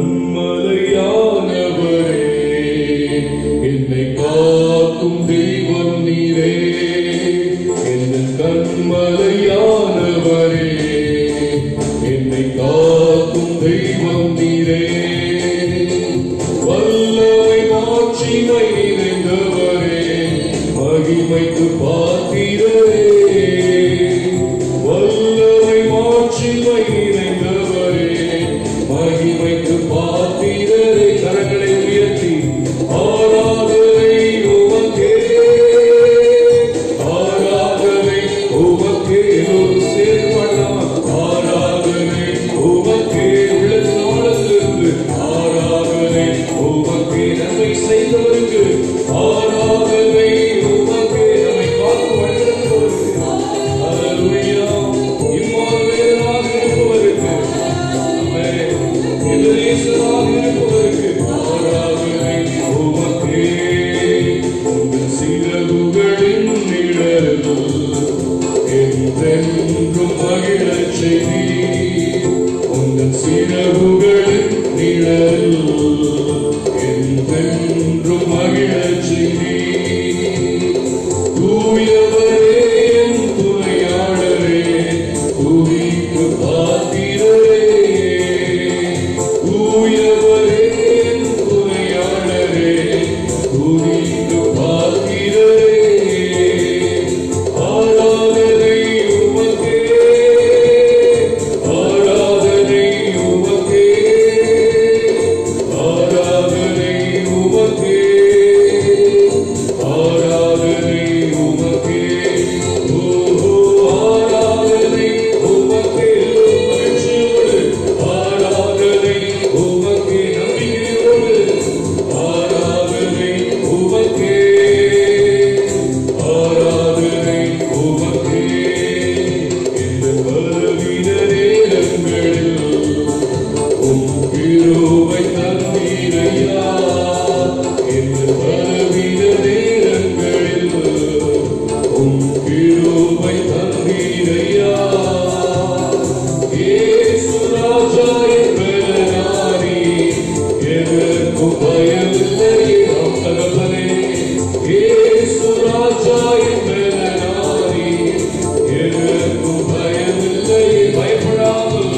கண்மலையானவரே, என்னை காக்கும் தெய்வம் நீரே. என் கண்மலையானவரே, என்னை காக்கும் தெய்வம் நீரே. வல்லமை மாட்சிமை நிறைந்தவரே, மகிமைக்கு பாத்திரரே. வல்லமை மாட்சிமை நிறைந்தவரே, மகிமைக்கு பாத்திரரே. கரங்களை உயர்த்தி ஆராதனை உமக்கே, ஆராதனை உமக்கே. எல்லோரும் சேர்ந்து பாடலாம். ஆராதனை உமக்கே, உள்ளத்திலிருந்து ஆராதனை உமக்கே. நன்மை செய்தவருக்கு ஆராதனை உமக்கே, நம்மை காத்து வழிநடத்துவருக்கு. அல்லேலூயா. இம்மானுவேலாக இருப்பவருக்கு, எதிரேசராக இருப்பவருக்கு ஆராதனை உமக்கே. உங்கள் சிறகுகளின் நிழலில் என்றென்றும் மகிழச் செய்தீர். உங்கள் சிறகுகளின் நிழலில் என்றென்றும் மகிழச் செய்தீர். தூயவரே, என் துணையாளரே, துதிக்கு பாத்திரரே. தூயவரே, என் துணையாளரே, துதிக்கு பாத்திரரே. ஆராதனை உமக்கே, ஆராதனை உமக்கே, ஆராதனை உமக்கே, ஆராதனை உமக்கே. ஓஹோ, ஆராதனை உமக்கே. மகிழ்ச்சியோடு ஆராதனை உமக்கே, நம்பிக்கையோடு ஆராதனை உமக்கே, ஆராதனை உமக்கே. இந்த பலவீன நேரங்களில் உம் கிருபை தந்தீரையா. இந்த பலவீன நேரங்களில் உம் கிருபை தந்தீரையா. இயேசு ராஜா என் பலனாரி, எதற்கும் பயமில்லையே. நாம் தகப்பனே, இயேசு ராஜா என் பலனாரி, எதற்கும் பயமில்லையே. பயப்படாமல்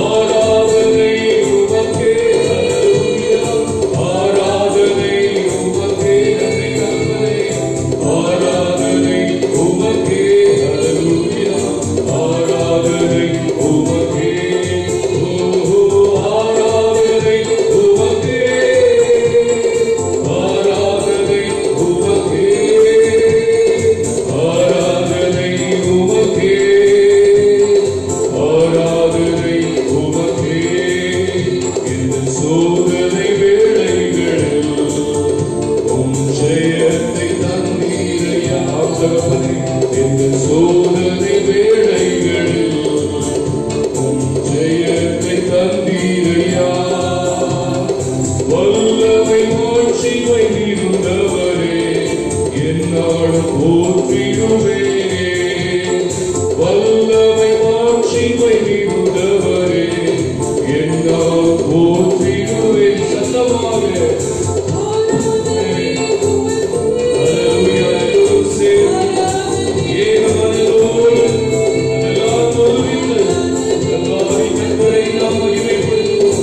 ஆராதனை உமக்கே. அல்லேலூயா. ஆராதனை உமக்கே. நன்றி தகப்பனே. ஆராதனை உமக்கே. அல்லேலூயா. ஆராதனை உமக்கே. ஓஹோ, ஆராதனை உமக்கே, ஆராதனை உமக்கே, ஆராதனை உமக்கே, ஆராதனை உமக்கே. இந்த சோதனை வேளைகளில் உம் ஜெயத்தை தந்தீரையா. தகப்பனே, இந்த சோதனை வேளைகளில் உம் ஜெயத்தை தந்தீரையா. வல்லமை மாட்சிமை நிறைந்தவரே, என்னாலும் போற்றிடுவேனே. வல்லமை மாட்சிமை நிறைந்தவரே, என்னாலும் போற்றிடுவேன். சத்தமாக அல்லேலூயா. எல்லோரும் சேர்ந்து ஏக மனதோடு எல்லாம் ஒருமித்து கர்த்தாவின் கர்த்தரை நாம் மகிமைப்படுத்துவோம்.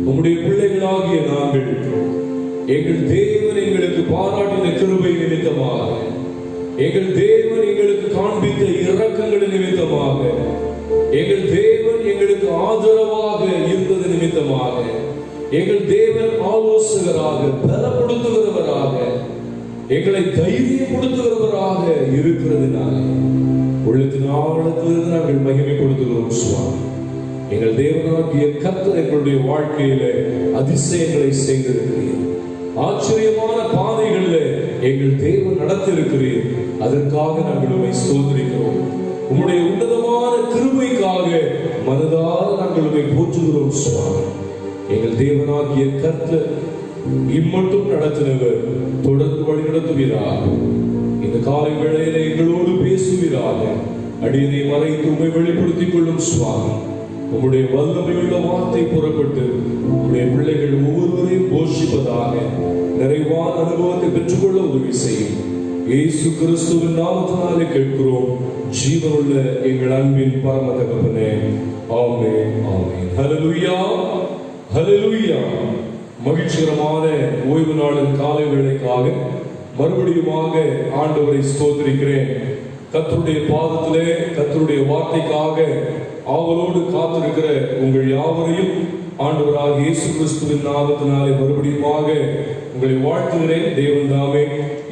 உம்முடைய பிள்ளைகளாகிய நாங்கள் எங்கள் தேவன் எங்களுக்கு பாராட்டின கிருபை நிமித்தமாக, எங்கள் தேவன் எங்களுக்கு காண்பித்த இரக்கங்கள் நிமித்தமாக, எங்கள் தேவன் எங்களுக்கு ஆதரவாக இருந்தது நிமித்தமாக, எங்கள் தேவன் ஆலோசகராக, பலப்படுத்துகிறவராக, எங்களை தைரியப்படுத்துகிறவராக இருக்கிறதுனால உள்ளத்தின் ஆழத்திலிருந்து நாங்கள் மகிமைப்படுத்துகிறோம் சுவாமி. எங்கள் தேவனாகிய கர்த்தர் எங்களுடைய வாழ்க்கையில அதிசயங்களை செய்திருக்கிறீர். ஆச்சரியமான பாதைகளில் எங்கள் தேவன் நடத்திருக்கிறீர். அதற்காக நாங்கள் உம்மை ஸ்தோத்திரிக்கிறோம். உம்முடைய உன்னதமான கிருபைக்காக மனதார நாங்கள் உம்மை போற்றுகிறோம் சுவாமி. எங்கள் தேவனாகிய கர்த்தர் இம்மட்டும் நடத்தினவர் தொடர்ந்து வழி நடத்துவீராக. இந்த காலை வேளையில எங்களோடு பேசுவீராக. அடியனை மறைத்து உம்மை வெளிப்படுத்திக் கொள்ளும் சுவாமி. உம்முடைய வல்லமையுள்ள வார்த்தை புறப்பட்டு உம்முடைய பிள்ளைகள் ஒவ்வொருவரையும் போஷிப்பதாக நிறைவான அனுபவத்தை பெற்றுக்கொள்ள உதவி செய்யும். இயேசு கிறிஸ்துவின் நாமத்தினாலே கேட்கிறோம் ஜீவனுள்ள எங்கள் அன்பின் பரம தகப்பனே, ஆமென், ஆமென். ஹல்லேலூயா, ஹல்லேலூயா. மகிழ்ச்சிகரமான ஓய்வு நாளின் காலை வேளைக்காக மறுபடியுமாக ஆண்டவரை ஸ்தோத்திரிக்கிறேன். கர்த்தருடைய பாதத்திலே கர்த்தருடைய வார்த்தைக்காக ஆவலோடு காத்திருக்கிற உங்கள் யாவரையும் ஆண்டவராக இயேசு கிறிஸ்துவின் நாமத்தினாலே மறுபடியுமாக உங்களை வாழ்த்துகிறேன். தேவன் தாமே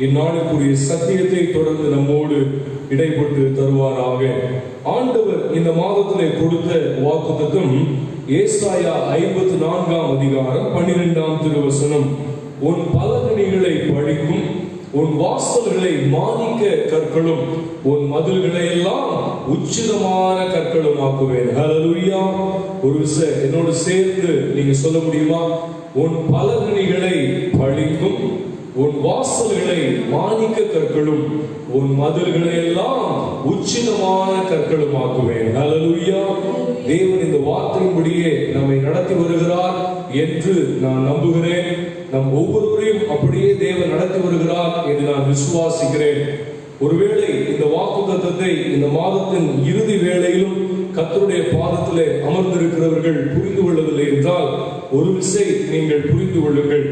இந்நாளுக்குரிய சத்தியத்தை தொடர்ந்து நம்மோடு இடைப்பட்டு தருவாராக. ஆண்டவர் இந்த மாதத்திலே கொடுத்த வாக்குத்தத்தம் ஏசாயா 54 அதிகாரம் 12 திருவசனம். உன் பலகணிகளை பழிக்கும், உன் வாசல்களை மாணிக்க கற்களும், உன் மதில்களை எல்லாம் உச்சிதமான கற்களும் ஆக்குவேன். ஹல்லேலூயா. ஒரு விஷயம் என்னோடு சேர்ந்து நீங்க சொல்ல முடியுமா? உன் பலகணிகளை பழிக்கும், உன் வாசல்களை மாணிக்க கற்களும், உன் மதில்களை எல்லாம் உச்சிதமான கற்களும் ஆக்குவேன். ஹல்லேலூயா. தேவன் இந்த வார்த்தையின்படியே நம்மை நடத்தி வருகிறார் என்று நான் நம்புகிறேன். நம் ஒவ்வொருவரையும் அப்படியே தேவன் நடத்தி வருகிறார் என்று நான் விசுவாசிக்கிறேன். ஒருவேளை இந்த வாக்குத்தத்தத்தை இந்த மாதத்தின் இறுதி வேளையிலும் கர்த்தருடைய பாதத்திலே அமர்ந்திருக்கிறவர்கள் புரிந்து கொள்ளவில்லை என்றால் ஒரு விசை நீங்கள் புரிந்து கொள்ளுங்கள்.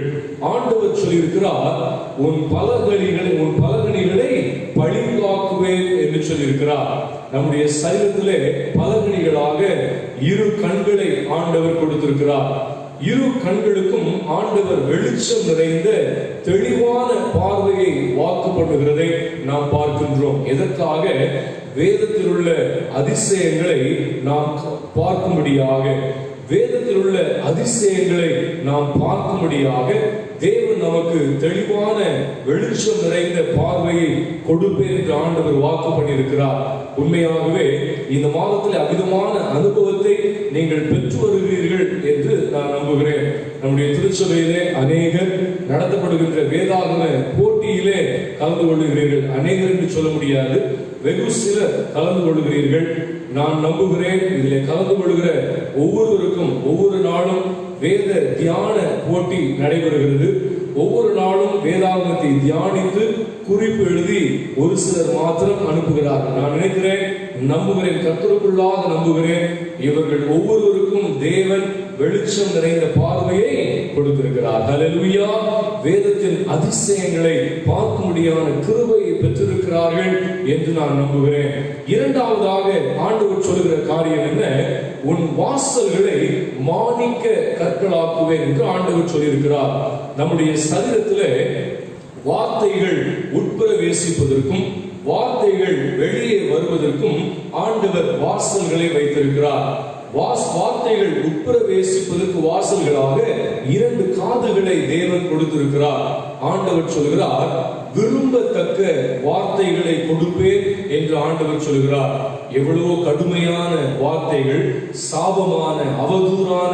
ஆண்டவர் சொல்லியிருக்கிறார், உன் பலகணிகளை பழிந்தாக்குவேன் என்று சொல்லியிருக்கிறார். நம்முடைய சரீரத்திலே பலகணிகளாக இரு கண்களை ஆண்டவர் கொடுத்திருக்கிறார். இரு கண்களுக்கும் ஆண்டவர் வெளிச்சம் நிறைந்த தெளிவான பார்வையை வாக்குப்படுகிறதை நாம் பார்க்கின்றோம். எதற்காக? வேதத்தில் உள்ள அதிசயங்களை நாம் பார்க்கும்படியாக, வேதத்தில் உள்ள அதிசயங்களை நாம் பார்க்கும்படியாக தேவன் நமக்கு தெளிவான வெளிச்சம் நிறைந்த பார்வையை கொடுப்பேன் என்று ஆண்டவர் வாக்கு பண்ணியிருக்கிறார். உண்மையாகவே இந்த மாதத்தில் அமிதமான அனுபவத்தை நீங்கள் பெற்று வருகிறீர்கள் என்று நான் நம்புகிறேன். நம்முடைய திருச்சபையிலே அநேகர் நடத்தப்படுகின்ற வேதாகம போட்டியிலே கலந்து கொள்ளுகிறீர்கள். அநேகர் என்று சொல்ல முடியாது, வெகு சிலர் கலந்து கொள்கிறீர்கள். நான் நம்புகிறேன் இதிலே கலந்து கொள்கிற ஒவ்வொருவருக்கும் ஒவ்வொரு நாளும் வேத தியான போட்டி நடைபெறுகிறது. ஒவ்வொரு நாளும் வேதாகமத்தை தியானித்து குறிப்பு எழுதி ஒரு சிலர் மாத்திரம் அனுப்புகிறார்கள். நான் நினைக்கிறேன், நம்புகிறேன், கர்த்தருக்குள்ளாக நம்புகிறேன், இவர்கள் ஒவ்வொருவருக்கும் தேவன் வெளிச்சம் நிறைந்த பார்வையை கொடுத்திருக்கிறார். ஹல்லேலூயா. வேதத்தின் அதிசயங்களை பார்க்கும்படியான கிருபையை பெற்றிருக்கிறார்கள் என்று நான் நம்புகிறேன். இரண்டாவதாக ஆண்டவர் சொல்லுகிற காரியம் என்ன? உன் வாசல்களை மாணிக்க கற்களாக்குவேன் என்று ஆண்டவர் சொல்லியிருக்கிறார். நம்முடைய சரீரத்திலே வார்த்தைகள் உட்பிரவேசிப்பதற்கும் வார்த்தைகள் வெளியே வருவதற்கும் ஆண்டவர் வாசல்களை வைத்திருக்கிறார். வார்த்தைகள் உட்பிரவேசிப்பதற்கு வாசல்களாக 2 காதுகளை தேவன் கொடுத்திருக்கிறார். ஆண்டவர் சொல்கிறார், விரும்பத்தக்க வார்த்தைகளை கொடுப்பேன் என்று ஆண்டவர் சொல்கிறார். எவ்வளவோ கடுமையான வார்த்தைகள், சாபமான அவதூறான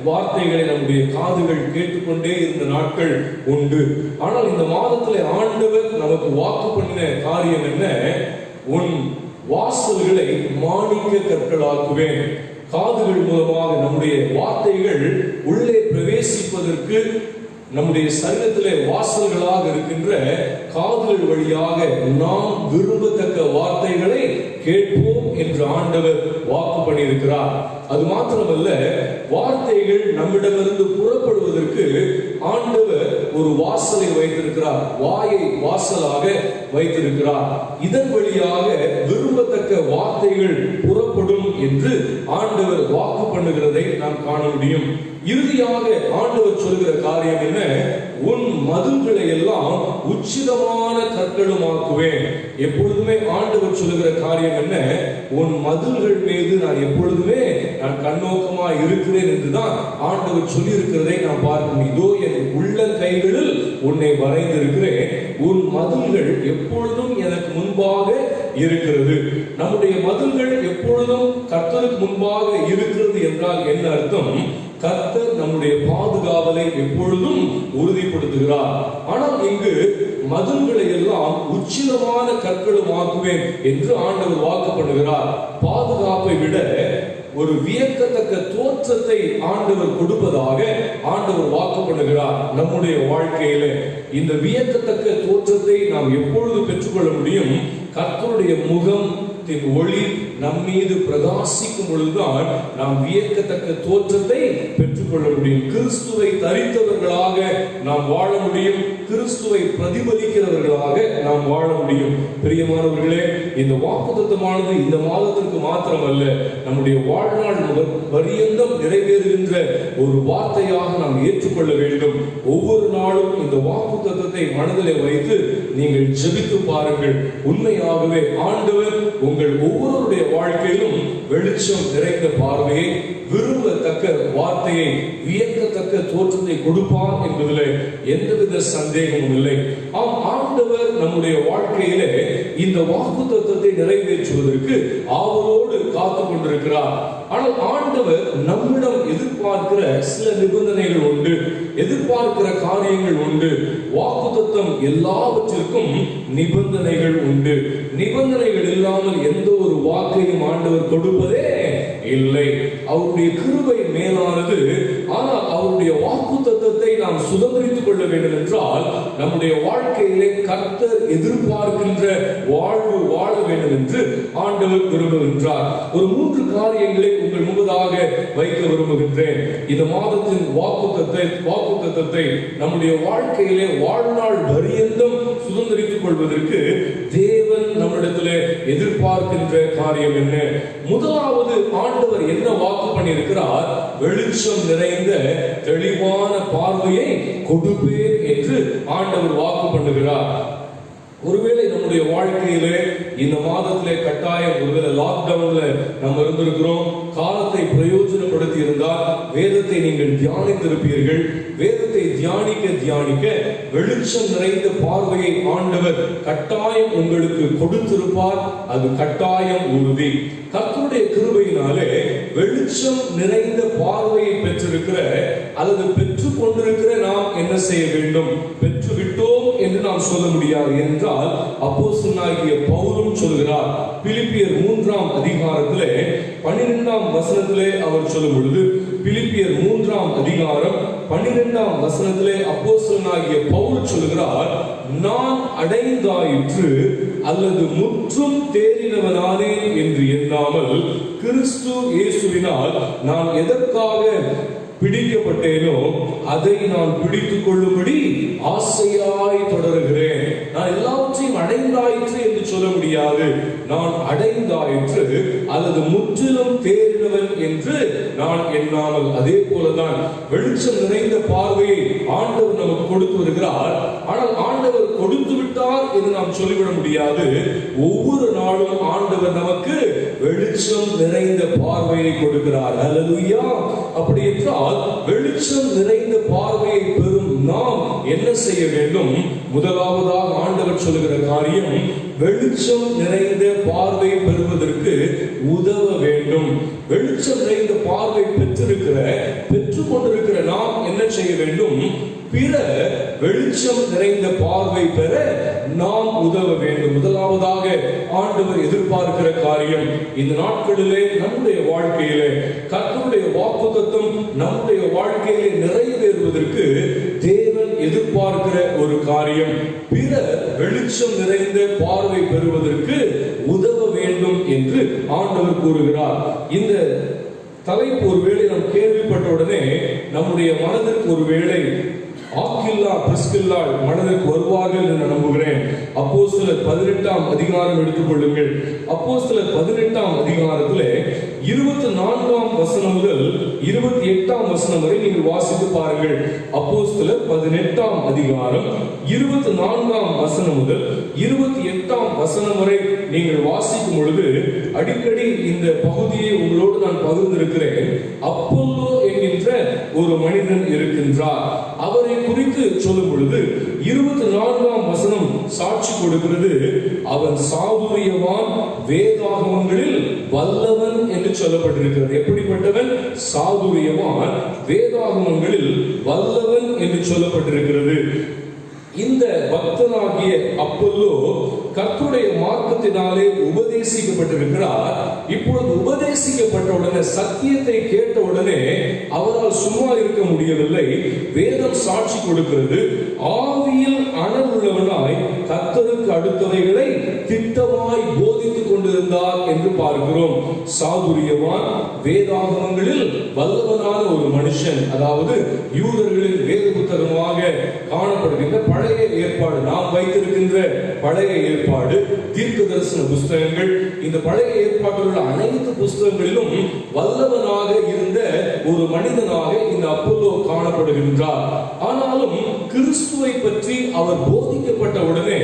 வார்த்தைகளை நம்முடைய காதுகள் கேட்டுக்கொண்டே இருந்த நாட்கள் உண்டு. ஆனால் இந்த மாதத்திலே ஆண்டவர் நமக்கு வாக்கு பண்ணின காரியம் என்ன? உன் வாசல்களை மாணிக்க கற்களாக்குவேன். காதுகள் மூலமாக நம்முடைய வார்த்தைகள் உள்ளே பிரவேசிப்பதற்கு நம்முடைய சரீரத்திலே வாசல்களாக இருக்கின்ற காதுகள் வழியாக நாம் விரும்பத்தக்க வார்த்தைகளை கேட்போம் என்று ஆண்டவர் வாக்கு பண்ணியிருக்கிறார். அது மாத்திரமல்ல, வார்த்தைகள் நம்மிடமிருந்து புறப்படுவதற்கு ஆண்டவர் ஒரு வாசலை வைத்திருக்கிறார், வாயை வாசலாக வைத்திருக்கிறார். இதன் வழியாக விரும்பத்தக்க வார்த்தைகள் புறப்படும் என்று ஆண்டவர் வாக்கு பண்ணுகிறதை நாம் காண முடியும். இறுதியாக ஆண்டவர் சொல்கிற காரியம் என்ன? உன் மதில்களை எல்லாம் உச்சிதமான கற்களுமாக்குவேன். எப்பொழுதுமே ஆண்டவர் சொல்லுகிற காரியம் என்ன? உன் மதில்கள் மீது நான் எப்பொழுதுமே நான் கண்ணோக்கமா இருக்கிறேன் என்றுதான் ஆண்டவர் சொல்லி இருக்கிறதை நாம் பார்க்கணும். இதோ என் உள்ளங்கைகளில் உன்னை வரைந்திருக்கிறேன், உன் மதில்கள் எப்பொழுதும் எனக்கு முன்பாக இருக்கிறது. நம்முடைய மதில்கள் எப்பொழுதும் கர்த்தருக்கு முன்பாக இருக்கிறது என்றால் என்ன அர்த்தம்? கர்த்தர் நம்முடைய பாதுகாவலை எப்பொழுதும் உறுதிப்படுத்துகிறார். ஆனால் இங்கு மதில்களை எல்லாம் உச்சிதமான கற்களும் ஆக்குவேன் என்று ஆண்டவர் வாக்கு பண்ணுகிறார். பாதுகாப்பை விட ஒரு வியக்கத்தக்க தோற்றத்தை ஆண்டவர் கொடுப்பதாக ஆண்டவர் வாக்கு பண்ணுகிறார். நம்முடைய வாழ்க்கையில இந்த வியக்கத்தக்க தோற்றத்தை நாம் எப்பொழுது பெற்றுக்கொள்ள முடியும்? கர்த்தருடைய முகத்தின் ஒளி நம் மீது பிரகாசிக்கும் பொழுதுதான் நாம் வியக்கத்தக்க தோற்றத்தை பெற்றுக்கொள்ள முடியும். கிறிஸ்துவை தரித்தவர்களாக நாம் வாழ முடியும், கிறிஸ்துவை பிரதிபலிக்கிறவர்களாக நாம் வாழ முடியும். பிரியமானவர்களே, இந்த வாக்குத்தத்தமானது இந்த மாதத்திற்கு மாத்திரமல்ல, நம்முடைய வாழ்நாள் பரியந்தம் நிறைவேறுகின்ற ஒரு வார்த்தையாக நாம் ஏற்றுக்கொள்ள வேண்டும். ஒவ்வொரு நாளும் இந்த வாக்குத்தத்தத்தை மனதிலே வைத்து நீங்கள் ஜெபித்து பாருங்கள். உண்மையாகவே ஆண்டவர் உங்கள் ஒவ்வொருடைய வாழ்க்கையிலும் வெளிச்சம் நிறைந்த பார்வையை, விரும்பத்தக்க வார்த்தையை, வியக்கத்தக்க தோற்றத்தை கொடுப்பார் என்பதில் எந்தவித சந்தேகமும் இல்லை. ஆண்டவர் நம்முடைய வாழ்க்கையிலே இந்த வாக்குத்தத்தத்தை நிறைவேற்றுவதற்கு ஆவலோடு காத்துக் கொண்டிருக்கிறார். ஆனால் ஆண்டவர் நம்மிடம் எதிர்பார்க்கிற சில நிபந்தனைகள் உண்டு, எதிர்பார்க்கிற காரியங்கள் உண்டு. வாக்குத்தத்தம் எல்லாவற்றிற்கும் நிபந்தனைகள் உண்டு. நிபந்தனைகள் இல்லாமல் எந்த ஒரு வாக்கையும் ஆண்டவர் கொடுப்பதே இல்லை. அவருடைய கிருபை மேலானது. ஆனால் அவருடைய வாக்குத்தத்தத்தை நாம் சுதந்திரித்துக் கொள்ள வேண்டும் என்றால் நம்முடைய வாழ்க்கையிலே கர்த்தர் எதிர்பார்க்கின்ற வாழ்வு வாழ வேண்டும் என்று ஆண்டவர் விரும்புகின்றார். ஒரு 3 காரியங்களை உங்கள் முன்பதாக வைக்க விரும்புகின்றேன். இந்த மாதத்தின் வாக்குத்தத்தத்தை நம்முடைய வாழ்க்கையிலே வாழ்நாள் பரியந்தம் சுதந்திரித்துக் கொள்வதற்கு தேவன் நம்மிடத்திலே எதிர்பார்க்கின்ற காரியம் என்ன? முதலாவது, ஆண்டவர் என்ன வாக்கு பண்ணியிருக்கிறார்? வெளிச்சம் நிறைந்த தெளிவான பார்வையை கொடுப்பேன் என்று ஆண்டவர் வாக்கு பண்ணுகிறார். ஒருவேளை நம்முடைய வாழ்க்கையிலே இந்த மாதத்திலே கட்டாயம் ஒருவேளை லாக்டவுன்ல நம்ம இருந்திருக்கிறோம், காலத்தை பிரயோஜனப்படுத்தி இருந்தால் வேதத்தை நீங்கள் தியானித்திருப்பீர்கள். வேதத்தை தியானிக்க வெளிச்சம் நிறைந்த பார்வையை ஆண்டவர் கட்டாயம் உங்களுக்கு கொடுத்திருப்பார். அது கட்டாயம் உறுதி. கர்த்தருடைய கிருபையினாலே வெளிச்சம் நிறைந்த பார்வையை பெற்றிருக்கிற அல்லது பெற்றுக் கொண்டிருக்கிற நாம் என்ன செய்ய வேண்டும்? பெற்றுவிட்டோம் என்று நாம் சொல்ல முடியாது என்றால் அப்போஸ்தலனாகிய பவுலும் சொல்கிறார். பிலிப்பியர் 3ஆம் அதிகாரத்திலே 12ஆம் வசனத்திலே அவர் சொல்லும் பொழுது, பிலிப்பியர் 3ஆம் அதிகாரம் 12ஆம் வசனத்திலே அப்போஸ்தலனாகிய பவுல் சொல்கிறார், நான் அடைந்தாயிற்று அல்லது முற்றும் தேறினவனானேன் என்று எண்ணாமல் கிறிஸ்து இயேசுவினால் நான் எதற்காக பிடிக்கப்பட்டேனோ அதை நான் பிடித்துக் கொள்ளும்படி ஆசையாய் தொடர்கிறேன். நான் எல்லாவற்றையும் அடைந்தாயிற்று என்று சொல்ல முடியாது. நான் அடைந்தாயிற்று அல்லது முற்றிலும் தேறினவன் என்று நான் எண்ணாமல். அதே போலதான் வெளிச்சம் நிறைந்த பார்வையை ஆண்டவர் நமக்கு கொடுத்து வருகிறார். ஆனால் ஆண்டவர் கொடுத்து விட்டார் என்று நாம் சொல்லிவிட முடியாது. ஒவ்வொரு நாளும் ஆண்டவர் நமக்கு வெளிச்சம் நிறைந்த பார்வையை கொடுக்கிறார். ஹல்லேலூயா. அப்படி என்றால் வெளிச்சம் நிறைந்த பார்வையை பெறும் நாம் என்ன செய்ய வேண்டும்? முதலாவதாக ஆண்டவர் சொல்லுகிற காரியம், வெளிச்சம் நிறைந்த பார்வை பெறுவதற்கு உதவ வேண்டும். வெளிச்சம் நிறைந்த பார்வை பெற்றுக் கொண்டிருக்கிற நாம் என்ன செய்ய வேண்டும்? பிற வெளிச்சம் நிறைந்த பார்வை பெற நாம் உதவ வேண்டும். முதலாவதாக ஆண்டவர் எதிர்பார்க்கிற காரியம், இந்த நாட்களிலே நம்முடைய வாழ்க்கையிலே கர்த்தருடைய வாக்குத்தத்தம் நம்முடைய வாழ்க்கையிலே நிறைவேறுவதற்கு தேவன் எதிர்பார்க்கிற ஒரு காரியம், பிற வெளிச்சம் நிறைந்த பார்வை பெறுவதற்கு உதவ வேண்டும் என்று ஆண்டவர் கூறுகிறார். இந்த தலைப்பு ஒருவேளை நாம் கேள்விப்பட்ட உடனே நம்முடைய மனதிற்கு ஒருவேளை ஆக்கில்லா பிரிஸ்கில்லாள் மனதிற்கு வருவார்கள் என்று நம்புகிறேன். அப்போஸ்தலர் 18ஆம் அதிகாரம் எடுத்துக்கொள்ளுங்கள். அப்போஸ்தலர் 18ஆம் அதிகாரத்திலே 24ஆம் வசனம் முதல் 28ஆம் வசனம் வரை நீங்கள் வாசித்து பாருங்கள். அப்போஸ்தலர் 18ஆம் அதிகாரம் 24ஆம் வசனம் முதல் 28ஆம் வசனம் வரை நீங்கள் வாசிக்கும் பொழுது அடிக்கடி இந்த பகுதியை உங்களோடு நான் பகிர்ந்திருக்கிறேன். அப்போலோ என்கின்ற ஒரு மனிதன் இருக்கின்றார். அவரை குறித்து சொல்லும் பொழுது 24ஆம் வசனம் சாட்சி கொடுக்கிறது. அவன் சாதுரியவான், வேதாகமங்களில் வல்லவன் என்று சொல்லப்பட்டிருக்கிறது. எப்படிப்பட்டவன்? சாதுரியவான், வேதாகமங்களில் வல்லவன் என்று சொல்லப்பட்டிருக்கிறது. இந்த பக்தனாகிய அப்போலோ கர்த்தருடைய மார்க்கத்தினாலே உபதேசிக்கப்பட்டிருக்கிறார். இப்பொழுது உபதேசிக்கப்பட்ட உடனே, சத்தியத்தை கேட்ட உடனே அவரால் சும்மா இருக்க முடியவில்லை. வேதம் சாட்சி கொடுக்கிறது. ஆவியில் அனல் உள்ளவனாய் கர்த்தருக்கு அடுத்தவைகளை திட்டமாய் போதித்துக் கொண்டிருந்தார் என்று பார்க்கிறோம். சாதுரியவான், வேதாகமங்களில் வல்லவனான ஒரு மனுஷன், அதாவது யூதர்களின் வேத புத்தகமாக காணப்படுகின்ற பழைய ஏற்பாடு, நாம் வைத்திருக்கின்ற பழைய ஏற்பாடு, தீர்க்க தரிசன புஸ்தகங்கள், இந்த பழைய ஏற்பாட்டில் உள்ள அனைத்து புஸ்தகங்களிலும் வல்லவனாக இருந்த ஒரு மனிதனாக இந்த அப்போலோ காணப்படுகின்றார். ஆனாலும் கிறிஸ்துவை பற்றி அவர் போதிக்கப்பட்ட உடனே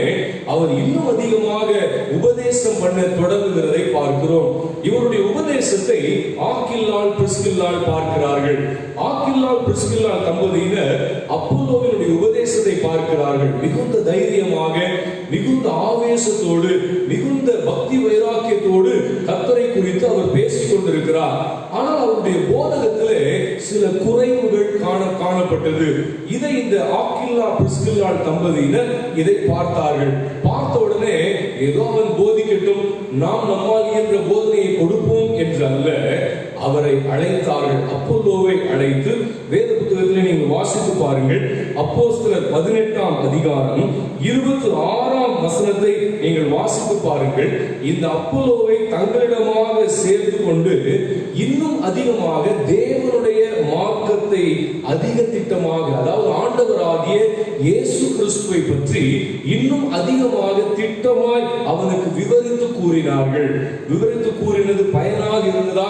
அவர் இன்னும் அதிகமாக உபதேசம் பண்ண தொடங்குகிறதை பார்க்கிறோம். இவருடைய உபதேசத்தை ஆக்கில்லாள் பிரிஸ்கில்லாள் பார்க்கிறார்கள். ஆக்கில்லாள் பிரிஸ்கில்லாள் தம்பதியினர் அப்போலோவினுடைய உபதேசத்தை பார்க்கிறார்கள். மிகுந்த தைரியமாக, மிகுந்த ஆவேசத்தோடு, மிகுந்த பக்தி வைராக்கியத்தோடு கர்த்தரை குறித்து அவர் பேசிக் கொண்டிருக்கிறார். ஆனால் அவருடைய போதகத்திலே சில குறைவுகள் காணப்பட்டது. இதை இந்த ஆக்கில்லா பிரிஸ்கில்லாள் தம்பதியினர் இதை பார்த்தார்கள். பார்த்த உடனே ஏதோ அவன் போதிக்கட்டும், நாம் நம்மால் என்ற போதனையை கொடுப்போம் என்று அல்ல, அவரை அழைத்தார்கள். அப்போலோவை அழைத்து வேத புத்தகத்தில் நீங்கள் வாசித்து பாருங்கள். அப்போஸ்தலர் 18ஆம் அதிகாரம் 26ஆம் வசனத்தை நீங்கள் வாசித்து பாருங்கள். இந்த அப்போலோவை தங்களிடமாக சேர்த்து கொண்டு இன்னும் அதிகமாக தேவனுடைய மார்க்கத்தை அதிக திட்டமாக, அதாவது ஆண்டவராகிய இயேசு கிறிஸ்துவை பற்றி இன்னும் அதிகமாக திட்டமாய் அவனுக்கு விவரித்து கூறினார்கள். விவரித்து கூறினது பயனாக இருந்ததா?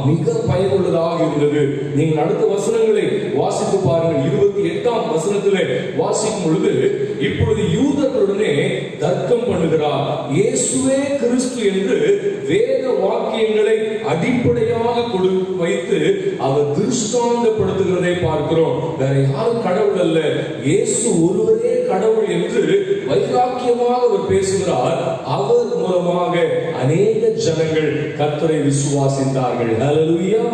மிக பயனுள்ளதாக இருந்தது. நீங்கள் அடுத்த வசனங்களை வாசித்து பாருங்கள். 28ஆம் வசனத்திலே வாசிக்கும் பொழுது, இப்பொழுது யூதர்களுடனே தர்க்கம் பண்ணுகிறார். இயேசுவே கிறிஸ்து என்று வேத வாக்கியங்களை அடிப்படையாக வைத்து அவர் திருஷ்டாந்தப்படுத்துகிறதை பார்க்கிறோம். வேற யாரும் கடவுள் அல்ல, இயேசு ஒருவரே கடவுள் என்று வைராக்கியமாக அவர் பேசுகிறார். அவர் மூலமாக அநேக ஜனங்கள் கர்த்தரை விசுவாசித்தார்கள். ஹல்லேலூயா.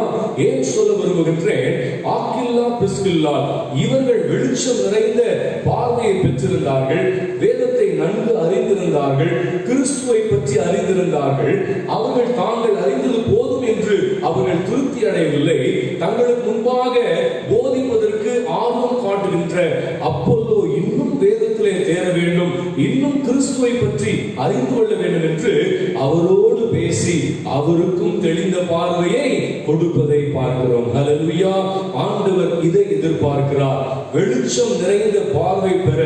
ஏன் சொல்ல விரும்புகின்றேன்? ஆக்கில்லா பிரிஸ்கில்லாள் இவர்கள் வெளிச்சம் நிறைந்த பார்வையை பெற்றிருந்தார்கள். வேதத்தை நன்கு அறிந்திருந்தார்கள். கிறிஸ்துவை பற்றி அறிந்திருந்தார்கள். அவர்கள் தாங்கள் அறிந்தது போதும் என்று அவர்கள் திருப்தி அடையவில்லை. தங்களுக்கு முன்பாக போதிப்பதற்கு ஆர்வம் காட்டுகின்ற அப்போலோ இன்னும் வேதத்திலே தேர வேண்டும், இன்னும் கிறிஸ்துவை பற்றி அறிந்து கொள்ள வேண்டும் என்று அவரோடு பேசி அவருக்கும் தெளிந்த பார்வையை கொடுப்பதை பார்க்கிறோம். ஹல்லேலூயா. ஆண்டவர் இதை எதிர்பார்க்கிறார். வெளிச்சம் நிறைந்த பார்வை பெற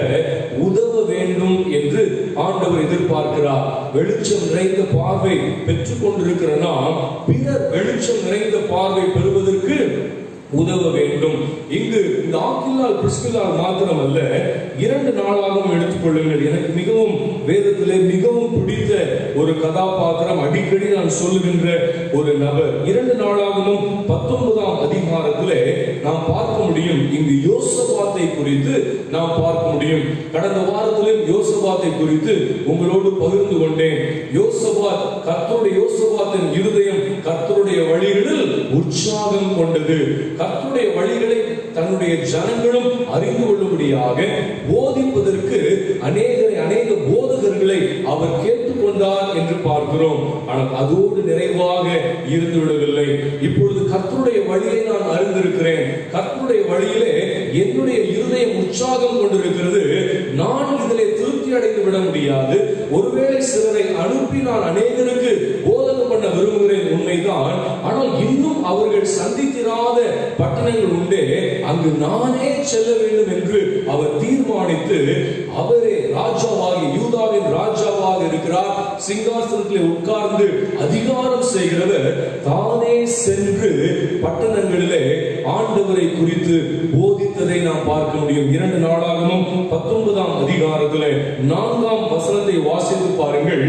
உதவ வேண்டும் என்று ஆண்டவர் எதிர்பார்க்கிறார். வெளிச்சம் நிறைந்த பார்வை பெற்றுக் கொண்டிருக்கிற நாம் பிறர் வெளிச்சம் நிறைந்த பார்வை பெறுவதற்கு உதவ வேண்டும். இங்கு இந்த ஆக்கில்லாள் பிரிஸ்கில்லாள் மாத்திரமல்ல, 2 நாளாகவும் எடுத்துக்கொள்ளுங்கள். எனக்கு மிகவும் வேதத்திலே மிகவும் பிடித்த ஒரு கதாபாத்திரம், அடிக்கடி நான் சொல்லுகின்ற ஒரு நபர். 2 நாளாகவும் 19ஆம் அதிகாரத்திலே நாம் பார்க்க முடியும். இங்கு யோசபாத்தை குறித்து நாம் பார்க்க முடியும். கடந்த வாரத்திலும் யோசபாத்தை குறித்து உங்களோடு பகிர்ந்து கொண்டேன். யோசபாத், கர்த்தருடைய யோசபாத்தின் இருதயம் கர்த்தருடைய வழிகளில் உற்சாகம் கொண்டது. கர்த்தருடைய வழிகளை தன்னுடைய ஜனங்களும் அறிந்து கொள்ளும்படியாக போதிப்பதற்கு அநேக போதகர்களை அவர் கேட்டுக்கொண்டார் என்று பார்க்கிறோம். ஆனால் அதோடு நிறைவாக இருந்து விடவில்லை. இப்பொழுது கர்த்தருடைய வழியை நான் அறிந்திருக்கிறேன், கர்த்தருடைய வழியிலே என்னுடைய இருதயம் உற்சாகம் கொண்டிருக்கிறது, நான் இதிலே திருப்தி அடைந்து விட முடியாது. ஒருவேளை சிலரை அனுப்பி நான் அநேகருக்கு போதகம் பண்ண விரும்புகிறேன், உண்மைதான். ஆனால் இன்னும் அவர்கள் சந்தித்திராத பட்டணங்கள் உண்டே, அங்கு நானே செல்ல வேண்டும் என்று அவர் தீர்மானித்து, அவரே ராஜாவாகி யூதாவின் ராஜாவாக இருக்கிறார், சிங்காசனத்திலே உட்கார்ந்து அதிகாரம் செய்கிறவர் தானே சென்று பட்டணங்களிலே ஆண்டவரை குறித்து போதித்ததை நாம் பார்க்க முடியும். 2 நாளாகமும் 19ஆம் அதிகாரத்திலே 4ஆம் வசனத்தை வாசித்து பாருங்கள்.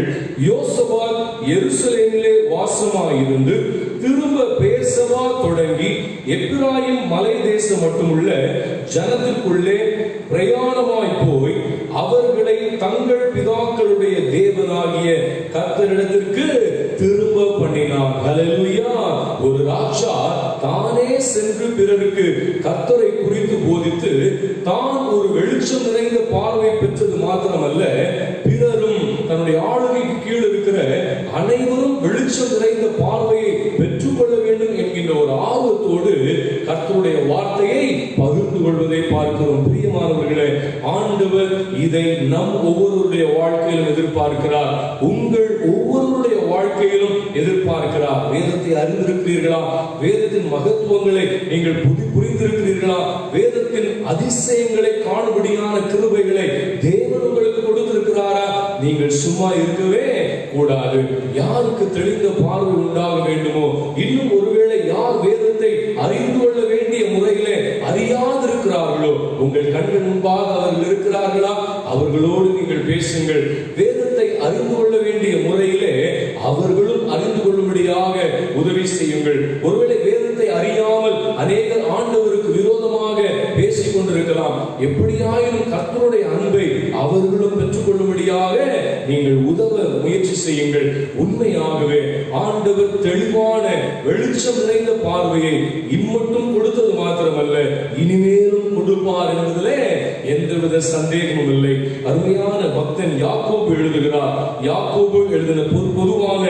யோசபாத் எருசலேமிலே வாசமாயிருந்து திரும்ப பேசவா தொடங்கி எப்பிராயிம் மலை தேசம் மட்டுமுள்ள ஜனத்திற்குள்ளே பிரயாணமாய் போய் அவர்களை தங்கள் பிதாக்களுடைய தேவனாகிய கர்த்தரிடத்திற்கு திரும்ப பண்ணினார். ஹல்லேலூயா! ஒரு ராஜா தானே சென்று பிறருக்கு கர்த்தரை குறித்து போதித்து தான் ஒரு வெளிச்சம் நிறைந்த பார்வை பெற்றது மாத்திரமல்ல, பிறரும் தன்னுடைய ஆளுகைக்கு கீழ் இருக்கிற அனைவரும் வெளிச்சம் நிறைந்த பார்வையை பெற்றுக்கொள்ள வேண்டும் என்கின்ற ஒரு ஆர்வத்தோடு கர்த்தருடைய வார்த்தையை பகிர்ந்து கொள்வதை பார்க்கிறோம். பிரியமானவர்களே, ஆண்டவர் இதை நம் ஒவ்வொருடைய வாழ்க்கையிலும் எதிர்பார்க்கிறார். உங்கள் ஒவ்வொருடைய வாழ்க்கையிலும் எதிர்பார்க்கிறார். வேதத்தை அறிந்திருக்கிறீர்களா? வேதத்தின் மகத்துவங்களை நீங்கள் புரிந்திருக்கிறீர்களா? வேதத்தின் அதிசயங்களை காணும்படியான கிருபைகளை தேவன் உங்களுக்கு கொடுத்திருக்கிறாரா? நீங்கள் சும்மா இருக்கவே கூடாது. யாருக்கு தெளிந்த பார்வை உண்டாக வேண்டுமோ, இன்னும் ஒருவேளை யார் வேதத்தை அறிந்து கொள்ள வேண்டிய முறையிலே அறியாதிருக்கிறார்களோ, உங்கள் கண்கள் முன்பாக அவர்கள் இருக்கிறார்களா? அவர்களோடு நீங்கள் பேசுங்கள். வேதத்தை அறிந்து கொள்ள வேண்டிய முறையிலே அவர்களும் அறிந்து கொள்ளும்படியாக உதவி செய்யுங்கள். ஒருவேளை வேதத்தை அறியாமல் அநேகர் ஆண்டவருக்கு விரோதமாக பேசிக் கொண்டிருக்கலாம். எப்படியாயினும் கர்த்தருடைய அன்பை அவர்களும் பெற்றுக் கொள்ளும்படியாக நீங்கள் உதவ முயற்சி செய்யுங்கள். உண்மையாகவே ஆண்டவர் தெளிவான வெளிச்சம் நிறைந்த பார்வையை இம்மட்டும் கொடுத்தது மாத்திரமல்ல, இனிமேலும் கொடுப்பார் என்பதிலே எந்தவித சந்தேகமும் இல்லை. அருமையான பக்தன் யாக்கோபு எழுதுகிறார். யாக்கோபு எழுதின பொதுவான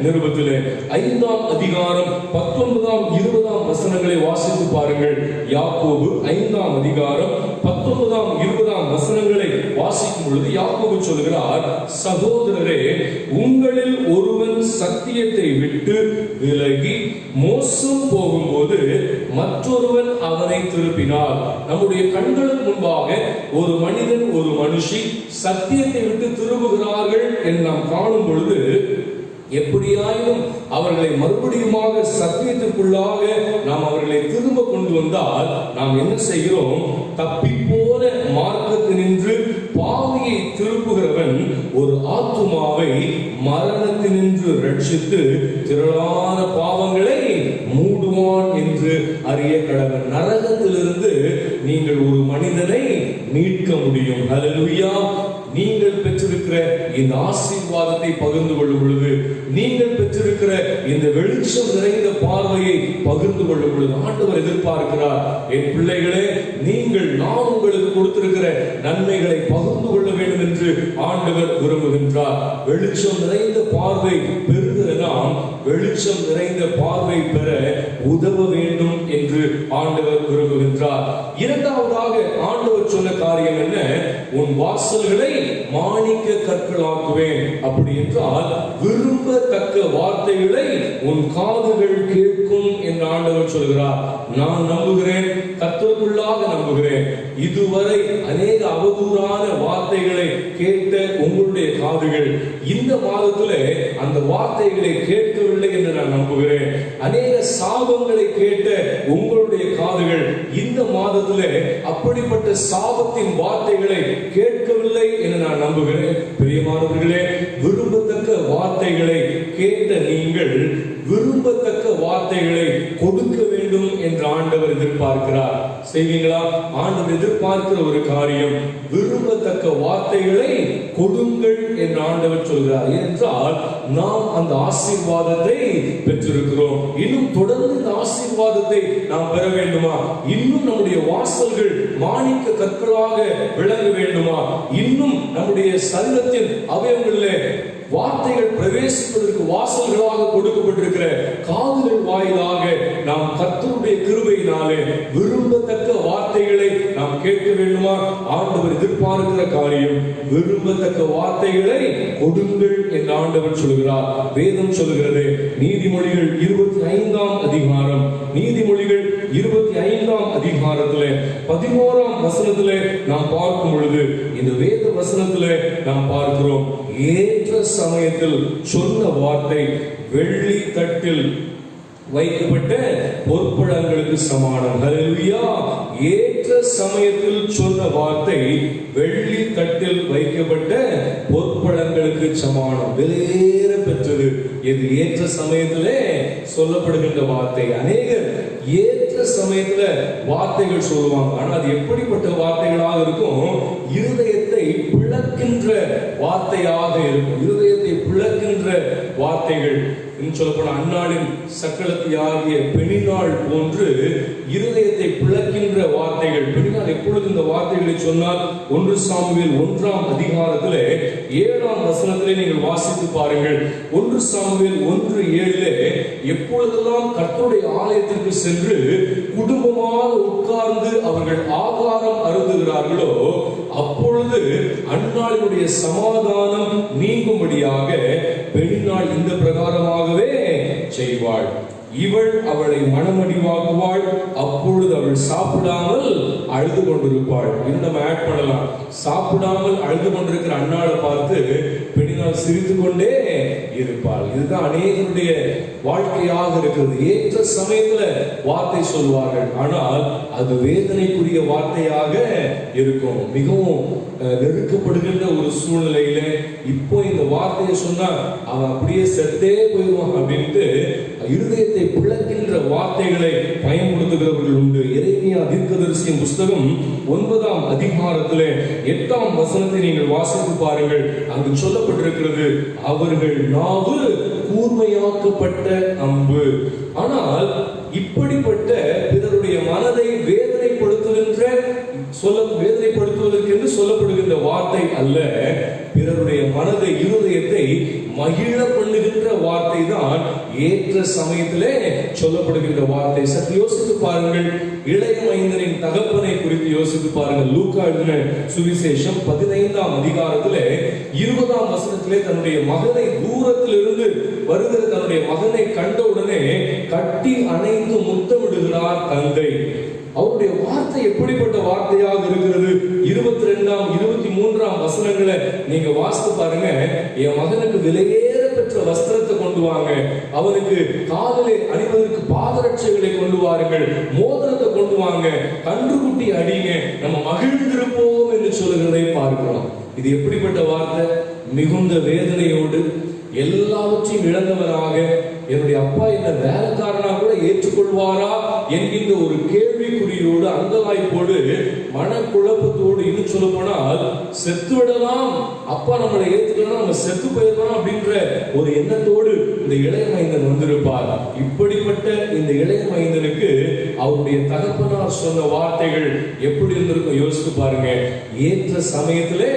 நிருபத்திலே 5ஆம் அதிகாரம் 19ஆம் 20ஆம் வசனங்களை வாசித்து பாருங்கள். யாக்கோபு 5ஆம் அதிகாரம் 19ஆம் 20ஆம் வசனங்களை வாசிக்கும் பொழுது யாக்கோபு சொல்கிறார், சகோதரரே, உங்களில் ஒருவன் சத்தியத்தை விட்டு விலகி மோசம் போகும்போது மற்றொருவன் அவனை திருப்பினார். நம்முடைய கண்களுக்கு முன்பாக ஒரு மனிதன் ஒரு மனுஷி சத்தியத்தை விட்டு திரும்புகிறார்கள் என்று நாம் காணும் பொழுது, எப்படியாயினும் அவர்களை மறுபடியுமாக சத்தியத்திற்குள்ளாக நாம் அவர்களை திரும்ப கொண்டு வந்தால் நாம் என்ன செய்கிறோம்? தப்பி போன மார்க்கத்தினின்று பாவியை திருப்புகிறவன் ஒரு ஆத்துமாவை மரணத்தினின்று ரட்சித்து திரளான பாவங்களை மூடுவான் என்று அறிய கடவன். நரகத்திலிருந்து நீங்கள் ஒரு மனிதனை மீட்க முடியும். ஹல்லேலூயா! நீங்கள் பெற்றிருக்கிற இந்த ஆசீர்வாதத்தை பகிர்ந்து கொள்ளும் பொழுது, நீங்கள் பெற்றிருக்கிற இந்த வெளிச்சம் நிறைந்த பார்வையை பகிர்ந்து கொள்ளும் பொழுது ஆண்டவர் எதிர்பார்க்கிறார், என் பிள்ளைகளே, நீங்கள் நான் உங்களுக்கு கொடுத்திருக்கிற நன்மைகளை பகிர்ந்து கொள்ள வேண்டும் என்று ஆண்டவர் விரும்புகின்றார். வெளிச்சம் நிறைந்த பார்வை பெறுகிற நாம் வெளிச்சம் நிறைந்த பார்வை பெற உதவ வேண்டும் என்று ஆண்டவர் விரும்புகின்றார். இரண்டாவதாக ஆண்டவர் சொன்ன காரியம் என்ன? உன் வாசல்களை மாணிக்க கற்களாக்குவேன். அப்படி என்றால் விரும்பத்தக்க வார்த்தைகளை உன் காதுகள் கேட்கும் என்று ஆண்டவர் சொல்கிறார். நான் நம்புகிறேன், கர்த்தருக்குள்ளாக நம்புகிறேன், இதுவரை அநேக அவதூறான வார்த்தைகளை கேட்ட உங்களுடைய காதுகள் இந்த மாதத்திலே அந்த வார்த்தைகளை கேட்கவில்லை என்று நான் நம்புகிறேன். அநேக சாபங்களை கேட்ட உங்களுடைய காதுகள் இந்த மாதத்திலே அப்படிப்பட்ட சாபத்தின் வார்த்தைகளை கேட்கவில்லை என்று நான் நம்புகிறேன். பிரியமானவர்களே, விரும்பத்தக்க வார்த்தைகளை கேட்ட நீங்கள் விரும்பத்தக்க வார்த்தைகளை கொடுக்க வேண்டும் என்று ஆண்டவர் எதிர்பார்க்கிறார். செய்வீங்களா? ஆண்டவர் எதிர்பார்க்கிற ஒரு காரியம் விரும்பத்தக்க வார்த்தைகளை கொடுங்கள் என்று ஆண்டவர் சொல்கிறார். ஏனென்றால் நாம் அந்த ஆசீர்வாதத்தை பெற்றிருக்கிறோம். இன்னும் தொடர்ந்து இந்த ஆசீர்வாதத்தை நாம் பெற வேண்டுமா? இன்னும் நம்முடைய வாசல்கள் மாணிக்க கற்களாக விளங்க வேண்டுமா? இன்னும் நம்முடைய சரீரத்தின் அவயவங்களிலே வார்த்தைகள் பிரவேசிப்பதற்கு வாசல்களாக கொடுக்கப்பட்டிருக்கிற காதுகள் வாயிலாக நாம் கர்த்தருடைய கிருபையினாலே விரும்பத்தக்க வார்த்தைகளை நாம் கேட்க வேண்டுமா? ஆண்டவர் எதிர்பார்க்கிற காரியம் விரும்பத்தக்க வார்த்தைகளை கொடுங்கள் என்று ஆண்டவர் சொல்கிறார். வேதம் சொல்கிறது நீதிமொழிகள் 25ஆம் அதிகாரம், நீதிமொழிகள் 25ஆம் அதிகாரத்திலே 11ஆம் வசனத்திலே நாம் பார்க்கும் பொழுது இந்த வேத வசனத்திலே நாம் பார்க்கிறோம், ஏற்ற சமயத்தில் சொன்ன வார்த்தை வெள்ளி தட்டில் வைக்கப்பட்ட பொற்பழங்களுக்கு சமானம். ஹல்லேலூயா! ஏற்ற சமயத்தில் சொன்ன வார்த்தை வெள்ளி தட்டில் வைக்கப்பட்ட பொற்பழங்களுக்கு சமானம். விலையேற பெற்றது இது ஏற்ற சமயத்திலே சொல்லப்படுகின்ற வார்த்தை. அநேகர் ஏற்ற சமயத்துல வார்த்தைகள் சொல்லுவாங்க, ஆனா அது எப்படிப்பட்ட வார்த்தைகளாக இருக்கும்? இருதயத்தை பிளக்கின்ற வார்த்தையாக இருக்கும். இருதயத்தை பிளக்கின்ற வார்த்தைகள். சொல்லப்போன அந்நாளின் சக்களத்தி ஆகிய பெணிநாள் போன்று இருதயத்தை பிளக்கின்ற வார்த்தைகள். பெணிநாள் எப்பொழுது இந்த வார்த்தைகளை சொன்னால் 1 சாமுவேல் 1ஆம் அதிகாரத்திலே 7ஆம் வசனத்திலே நீங்கள் வாசித்து பாருங்கள். 1 சாமுவேல் 1:7 எப்பொழுதெல்லாம் கர்த்தருடைய ஆலயத்திற்கு சென்று குடும்பமாக உட்கார்ந்து அவர்கள் ஆகாரம் அருந்துகிறார்களோ அப்பொழுது அந்நாளினுடைய சமாதானம் நீங்கும்படியாக பெண்ணினாள் இந்த பிரகாரமாகவே செய்வாள். இவள் அவளை மனமடிவாக்குவாள், அப்பொழுது அவள் சாப்பிடாமல் அழுது கொண்டிருப்பாள். இது நம்ம ஆட் பண்ணலாம். சாப்பிடாமல் அழுது கொண்டிருக்கிற அன்னாளை பார்த்து பெண்ணினால் சிரித்து கொண்டே இருப்பாள். இதுதான் அநேகருடைய வாழ்க்கையாக இருக்கிறது. ஏற்ற சமயத்துல வார்த்தை சொல்வார்கள், ஆனால் அது வேதனைக்குரிய வார்த்தையாக இருக்கும். மிகவும் நெருக்கப்படுகின்ற ஒரு சூழ்நிலையில இப்போ இந்த வார்த்தையை சொன்னா அவன் அப்படியே செத்தே போயிடுவான் அப்படின்ட்டு இருதயத்தை பிளக்கின்ற வார்த்தைகளை பயன்படுத்துகிறவர்கள் உண்டு. எரேமியா தீர்க்கதரிசியின் புஸ்தகம் 9ஆம் அதிகாரத்திலே 8ஆம் வசனத்தை நீங்கள் வாசித்து பாருங்கள். அங்கு சொல்லப்பட்டிருக்கிறது, அவர்கள் நாவு கூர்மையாக்கப்பட்ட அம்பு. ஆனால் இப்படிப்பட்ட பிறருடைய மனதை வேதனைப்படுத்துவதற்கு என்று சொல்லப்படுகின்ற வார்த்தை அல்ல, பிறருடைய மனதை இருதயத்தை மகிழ பண்ணுகின்ற வார்த்தை தான் ஏற்ற சமயத்திலே சொல்லப்படுகின்ற வார்த்தை. சற்று யோசித்து பாருங்கள். இளைய மைந்தனின் தகப்பனை குறித்து யோசித்து பாருங்கள். லூக்கா எழுதின சுவிசேஷம் 15ஆம் அதிகாரத்திலே 20ஆம் வசனத்திலே தன்னுடைய மகனை தூரத்திலிருந்து வருகிற தன்னுடைய மகனை கண்டவுடனே கட்டி அணைந்து முத்தமிடுகிறார் தந்தை. அவருடைய வார்த்தை எப்படிப்பட்ட வார்த்தையாக இருக்கிறது? 22ஆம் 23ஆம் வசனங்களை நீங்க வாசித்து பாருங்க. என் மகனுக்கு விலையேற பெற்ற வஸ்திரத்தை கொண்டு வாங்க, அவனுக்கு காதலை அணிவதற்கு பாதரட்சைகளை கொண்டு வாருங்கள், மோதிரத்தை கொண்டு வாங்க, கன்றுக்குட்டி அடிங்க, நம்ம மகிழ்ந்திருப்போம் என்று சொல்லுகிறதை பார்க்கிறோம். இது எப்படிப்பட்ட வார்த்தை? மிகுந்த வேதனையோடு எல்லாவற்றையும் இழந்தவனாக என்னுடைய அப்பா என்ன வேலைக்காரனா கூட ஏற்றுக்கொள்வாரா என்கின்ற ஒரு கேள்விக்குறியோடு அங்கலாய்ப்போடு மனக்குழப்பத்தோடு இன்னும் சொல்ல போனால் செத்து விடலாம், அப்பா நம்மளை ஏற்றுக்கலாம், நம்ம செத்து போயிடலாம் அப்படின்ற ஒரு எண்ணத்தோடு இந்த இளைய மைந்தன் வந்திருப்பார். இப்படிப்பட்ட இந்த இளைய மைந்தனுக்கு அவருடைய தகப்பனார் சொன்ன வார்த்தைகள் எப்படி இருந்திருக்கும் யோசித்து பாருங்க. ஏற்ற சமயத்திலே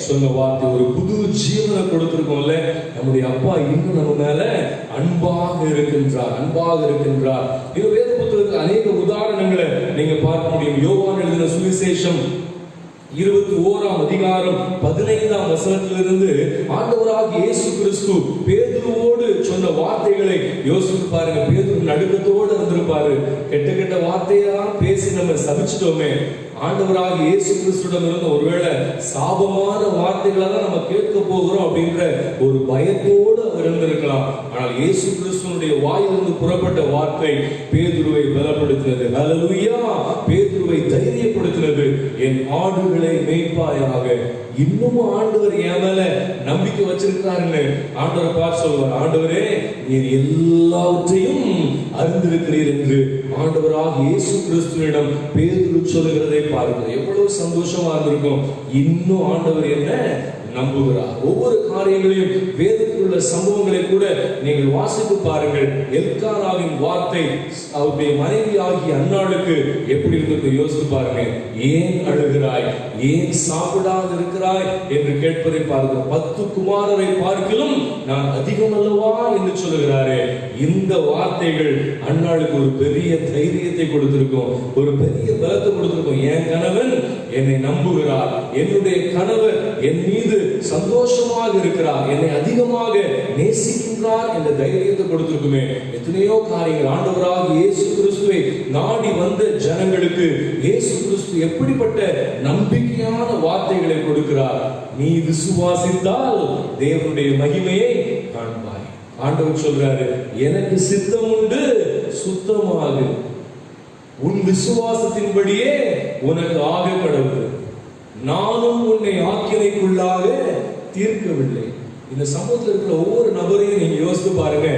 சொன்ன வார்த்தை ஒரு புது ஜீவனை கொடுத்திருக்கோம்ல. நம்முடைய அப்பா இன்னும் நம்ம மேல அன்பாக இருக்கின்றார். இது வேத புத்தகத்தில் அநேக உதாரணங்களை நீங்க பார்க்க முடியும். யோவான் எழுதின சுவிசேஷம் 21ஆம் அதிகாரம் 15ஆம் வசனத்திலிருந்து ஆண்டவராகிய இயேசு கிறிஸ்து பேதுருவோடு சொன்ன வார்த்தைகளை யோசித்து பாருங்க. பேதுரு நடுக்கத்தோடு இருந்திருப்பாரு. கெட்ட வார்த்தையெல்லாம் பேசி நம்ம சபிச்சிட்டோமே. ஆண்டவராகிய இயேசு கிறிஸ்துவிடம் இருந்து ஒருவேளை சாபமான வார்த்தைகளை தான் நம்ம கேட்க போகிறோம் அப்படின்ற ஒரு பயத்தோடு அவர் இருந்திருக்கலாம். ஆனால் இயேசு கிறிஸ்துவனுடைய வாயிலிருந்து புறப்பட்ட வார்த்தை பேதுருவை பலப்படுத்தினது. ஹல்லேலூயா! பேதுருவை தைரியப்படுத்தினது. என் ஆடுகளை மேய்ப்பாயாக. இன்னும் ஆண்டவர் என் மேல நம்பிக்கை வச்சிருக்கிறாருன்னு ஆண்டவர் பார்த்து சொல்வார். ஆண்டவரே, நீர் எல்லாவற்றையும் அறிந்திருக்கிறீர் என்று ஆண்டவராக இயேசு கிறிஸ்துவிடம் பேதுரு சொல்லுகிறதை பாருங்கள். எவ்வளவு சந்தோஷமா இருந்திருக்கும். இன்னும் ஆண்டவர் என்ன நம்புகிறார். ஒவ்வொரு காரியங்களையும் வேதத்தில் உள்ள சம்பவங்களை கூட நீங்கள் வாசித்து பாருங்கள். எல்கானாவின் வார்த்தை அவருடைய மனைவி ஆகிய அன்னாளுக்கு எப்படி இருந்தது யோசித்து பாருங்க. ஏன் அழுகிறாய், ஏன் சாப்பிடாது இருக்கிறாய் என்று கேட்பதை பாருங்கள். 10 குமாரரை பார்க்கிலும் நான் அதிகம் அல்லவா என்று சொல்லுகிறாரே. இந்த வார்த்தைகள் அன்னாளுக்கு ஒரு பெரிய தைரியத்தை கொடுத்திருக்கும், ஒரு பெரிய பலத்தை கொடுத்திருக்கும். என் கணவன் என்னை நம்புகிறார், என்னுடைய கணவர் என் மீது சந்தோஷமாக இருக்கிறார், என்னை அதிகமாக நேசிக்கின்றார் என்ற தைரியத்தை கொடுத்திருக்குமே. எத்தனையோ காரியங்கள் ஆண்டவராக இயேசு கிறிஸ்துவை நாடி வந்த ஜனங்களுக்கு இயேசு கிறிஸ்து எப்படிப்பட்ட நம்பிக்கையான வார்த்தைகளை கொடுக்கிறார். நீ விசுவாசித்தால் தேவனுடைய மகிமையை காண்பாய். ஆண்டவர் சொல்றாரு, எனக்கு சித்தம் உண்டு, சுத்தமாக உன் விசுவாசத்தின்படியே உனக்கு ஆக கடவுள், நானும் உன்னை ஆக்கினைக்குள்ளாக தீர்க்கவில்லை. இந்த சமூகத்தில் இருக்கிற ஒவ்வொரு நபரையும் நீங்க யோசித்து பாருங்க.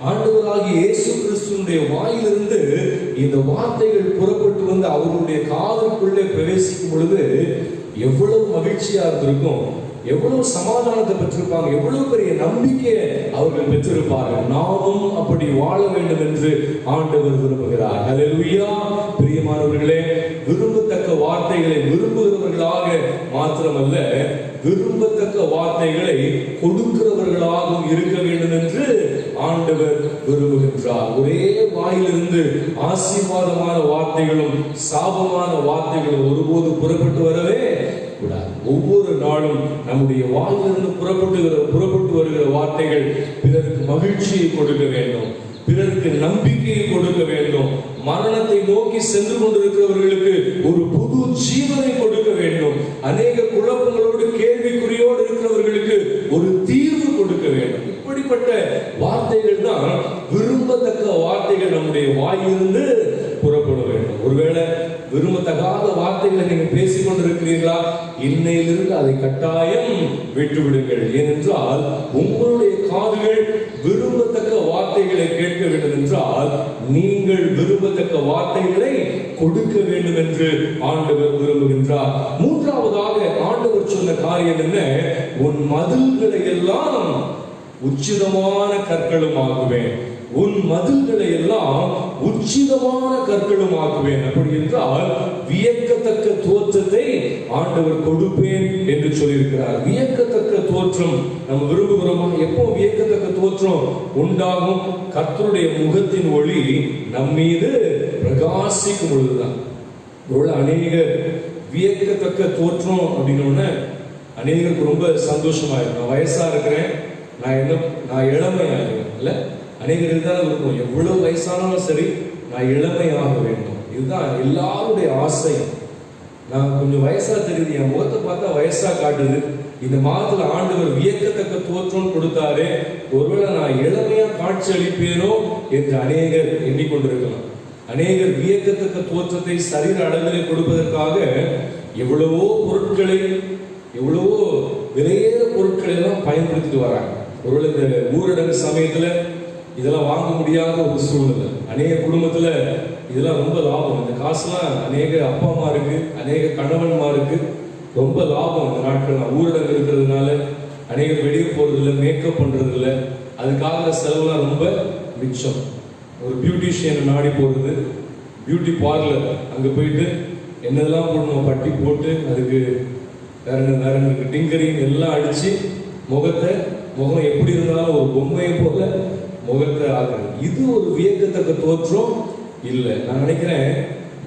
ஆண்டவராகிய இயேசு கிறிஸ்துவினுடைய வாயிலிருந்து இந்த வார்த்தைகள் புறப்பட்டு வந்து அவருடைய காதுக்குள்ளே பிரவேசிக்கும் பொழுது எவ்வளவு மகிழ்ச்சியா இருந்திருக்கும், எவ்வளவு சமாதானத்தை பெற்றிருப்பாங்க, எவ்வளவு பெரிய நம்பிக்கையை அவர்கள் பெற்றிருப்பார்கள். நாமும் அப்படி வாழ வேண்டும் என்று ஆண்டவர் விரும்புகிறார். ஹல்லேலூயா. பிரியமானவர்களே, விரும்பத்தக்க வார்த்தைகளை விரும்புகிறவர்களாக மாத்திரமல்ல, விரும்பத்தக்க வார்த்தைகளை கொடுக்கிறவர்களாகவும் இருக்க வேண்டும் என்று ஆண்டவர் விரும்புகின்றார். ஒரே வாயிலிருந்து ஆசீர்வாதமான வார்த்தைகளும் சாபமான வார்த்தைகளும் ஒருபோது புறப்பட்டு வரவே கூடாது. ஒவ்வொரு நாளும் நம்முடைய வாயிலிருந்து புறப்பட்டு வருகிற வார்த்தைகள் பிறருக்கு மகிழ்ச்சியை கொடுக்க வேண்டும், பிறருக்கு நம்பிக்கையை கொடுக்க வேண்டும், மரணத்தை நோக்கி சென்று கொண்டிருக்கிறவர்களுக்கு ஒரு புது ஜீவனை கொடுக்க வேண்டும், அநேக குழப்பங்களோடு கேள்விக்குறியோடு இருக்கிறவர்களுக்கு ஒரு தீர்வு கொடுக்க வேண்டும். இப்படிப்பட்ட வார்த்தைகள் தான் விரும்பத்தக்க வார்த்தைகள் நம்முடைய வாயிலிருந்து புறப்பட வேண்டும். ஒருவேளை விரும்பத்தகாத வார்த்தைகளை நீங்க பேசிக் கொண்டிருக்கிறீர்களா? இன்னையிலிருந்து அதை கட்டாயம் விட்டுவிடுங்கள். ஏனென்றால் உங்களுடைய காதுகள் விரும்பத்தக்க வார்த்தைகளை கேட்க வேண்டும் என்றால் நீங்கள் விரும்பத்தக்க வார்த்தைகளை கொடுக்க வேண்டும் என்று ஆண்டவர் விரும்புகின்றார். மூன்றாவதாக ஆண்டவர் சொன்ன காரியம் என்ன? உன் மதில்களை எல்லாம் உச்சிதமான கற்களும் ஆக்குவேன், உன் மதில்களை எல்லாம் உச்சிதமான கற்களும் ஆக்குவேன். அப்படி என்றால் வியக்கத்தக்க தோற்றத்தை ஆண்டவர் கொடுப்பேன் என்று சொல்லியிருக்கிறார். வியக்கத்தக்க தோற்றம் நம்ம விரும்புகிறோமா? எப்போ வியக்கத்தக்க தோற்றம் உண்டாகும்? கர்த்தருடைய முகத்தின் ஒளி நம்மீது பிரகாசிக்கும் பொழுதுதான். அநேக வியக்கத்தக்க தோற்றம் அப்படின்னு அநேகருக்கு ரொம்ப சந்தோஷமா இருக்கும். நான் வயசா இருக்கிறேன், நான் இளமையாகிறேன் இல்ல, அநேகருக்கு தான் இருக்கும். எவ்வளவு வயசானாலும் சரி நான் இளமையாக வேண்டும், இதுதான் எல்லாருடைய ஆசை. நான் கொஞ்சம் வயசா தெரியுது, என் முகத்தை பார்த்தா வயசா காட்டுது. இந்த மாதத்துல ஆண்டவர் வியக்கத்தக்க தோற்றம் கொடுத்தாரு, ஒருவேளை நான் இளமையா காட்சி அளிப்பேனோ என்று அநேகர் எண்ணிக்கொண்டிருக்கலாம். அநேகர் வியக்கத்தக்க தோற்றத்தை சரீர அளவிலே கொடுப்பதற்காக எவ்வளவோ பொருட்களை, எவ்வளவோ விலையேற பொருட்களை எல்லாம் பயன்படுத்திட்டு வராங்க. ஒருவேளை இந்த ஊரடங்கு சமயத்துல இதெல்லாம் வாங்க முடியாத ஒரு சூழ்நிலை. அநேக குடும்பத்துல இதெல்லாம் ரொம்ப லாபம். இந்த காசுலாம் அநேக அப்பா அம்மாருக்கு, அநேக கணவன்மாருக்கு ரொம்ப லாபம். இந்த நாட்கள் ஊரடங்கு இருக்கிறதுனால அநேகர் வெளியே போறது இல்லை, மேக்கப் பண்றது இல்லை, அதுக்காக செலவுலாம் ரொம்ப மிச்சம். ஒரு பியூட்டிஷியனை நாடி போறது, பியூட்டி பார்லர் அங்க போயிட்டு என்னெல்லாம் போடணும் பட்டி போட்டு அதுக்கு வேற டிங்கரிங் எல்லாம் அடிச்சு முகம் எப்படி இருந்தாலும் ஒரு பொம்மையை போல முகத்தை ஆகுது. இது ஒரு வியக்கத்தக்க தோற்றம் இல்லை. நான் நினைக்கிறேன்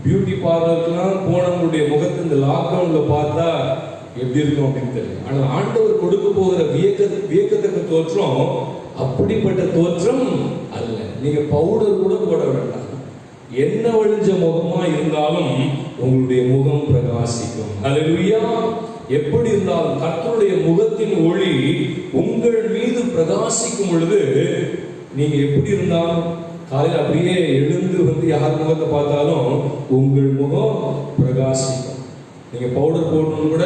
பியூட்டி பார்லருக்குலாம் போனவங்களுடைய முகத்தை இந்த லாக்டவுன்ல பார்த்தா எப்படி இருக்கும் அப்படின்னு தெரியும். ஆனால் ஆண்டவர் கொடுக்க போகிற வியக்கத்தக்க தோற்றம் அப்படிப்பட்ட தோற்றம் அல்ல. நீங்க பவுடர் கூட போட வேண்டாம், என்ன வழிஞ்ச முகமா இருந்தாலும் உங்களுடைய முகம் பிரகாசிக்கும். அல்லேலூயா. எப்படி இருந்தாலும் கர்த்தருடைய முகத்தின் ஒளி உங்கள் மீது பிரகாசிக்கும் பொழுது நீங்க எப்படி இருந்தாலும் காலையில் அப்படியே எழுந்து வந்து யார் முகத்தை பார்த்தாலும் உங்கள் முகம் பிரகாசிக்கும். நீங்க பவுடர் போடணும்னு கூட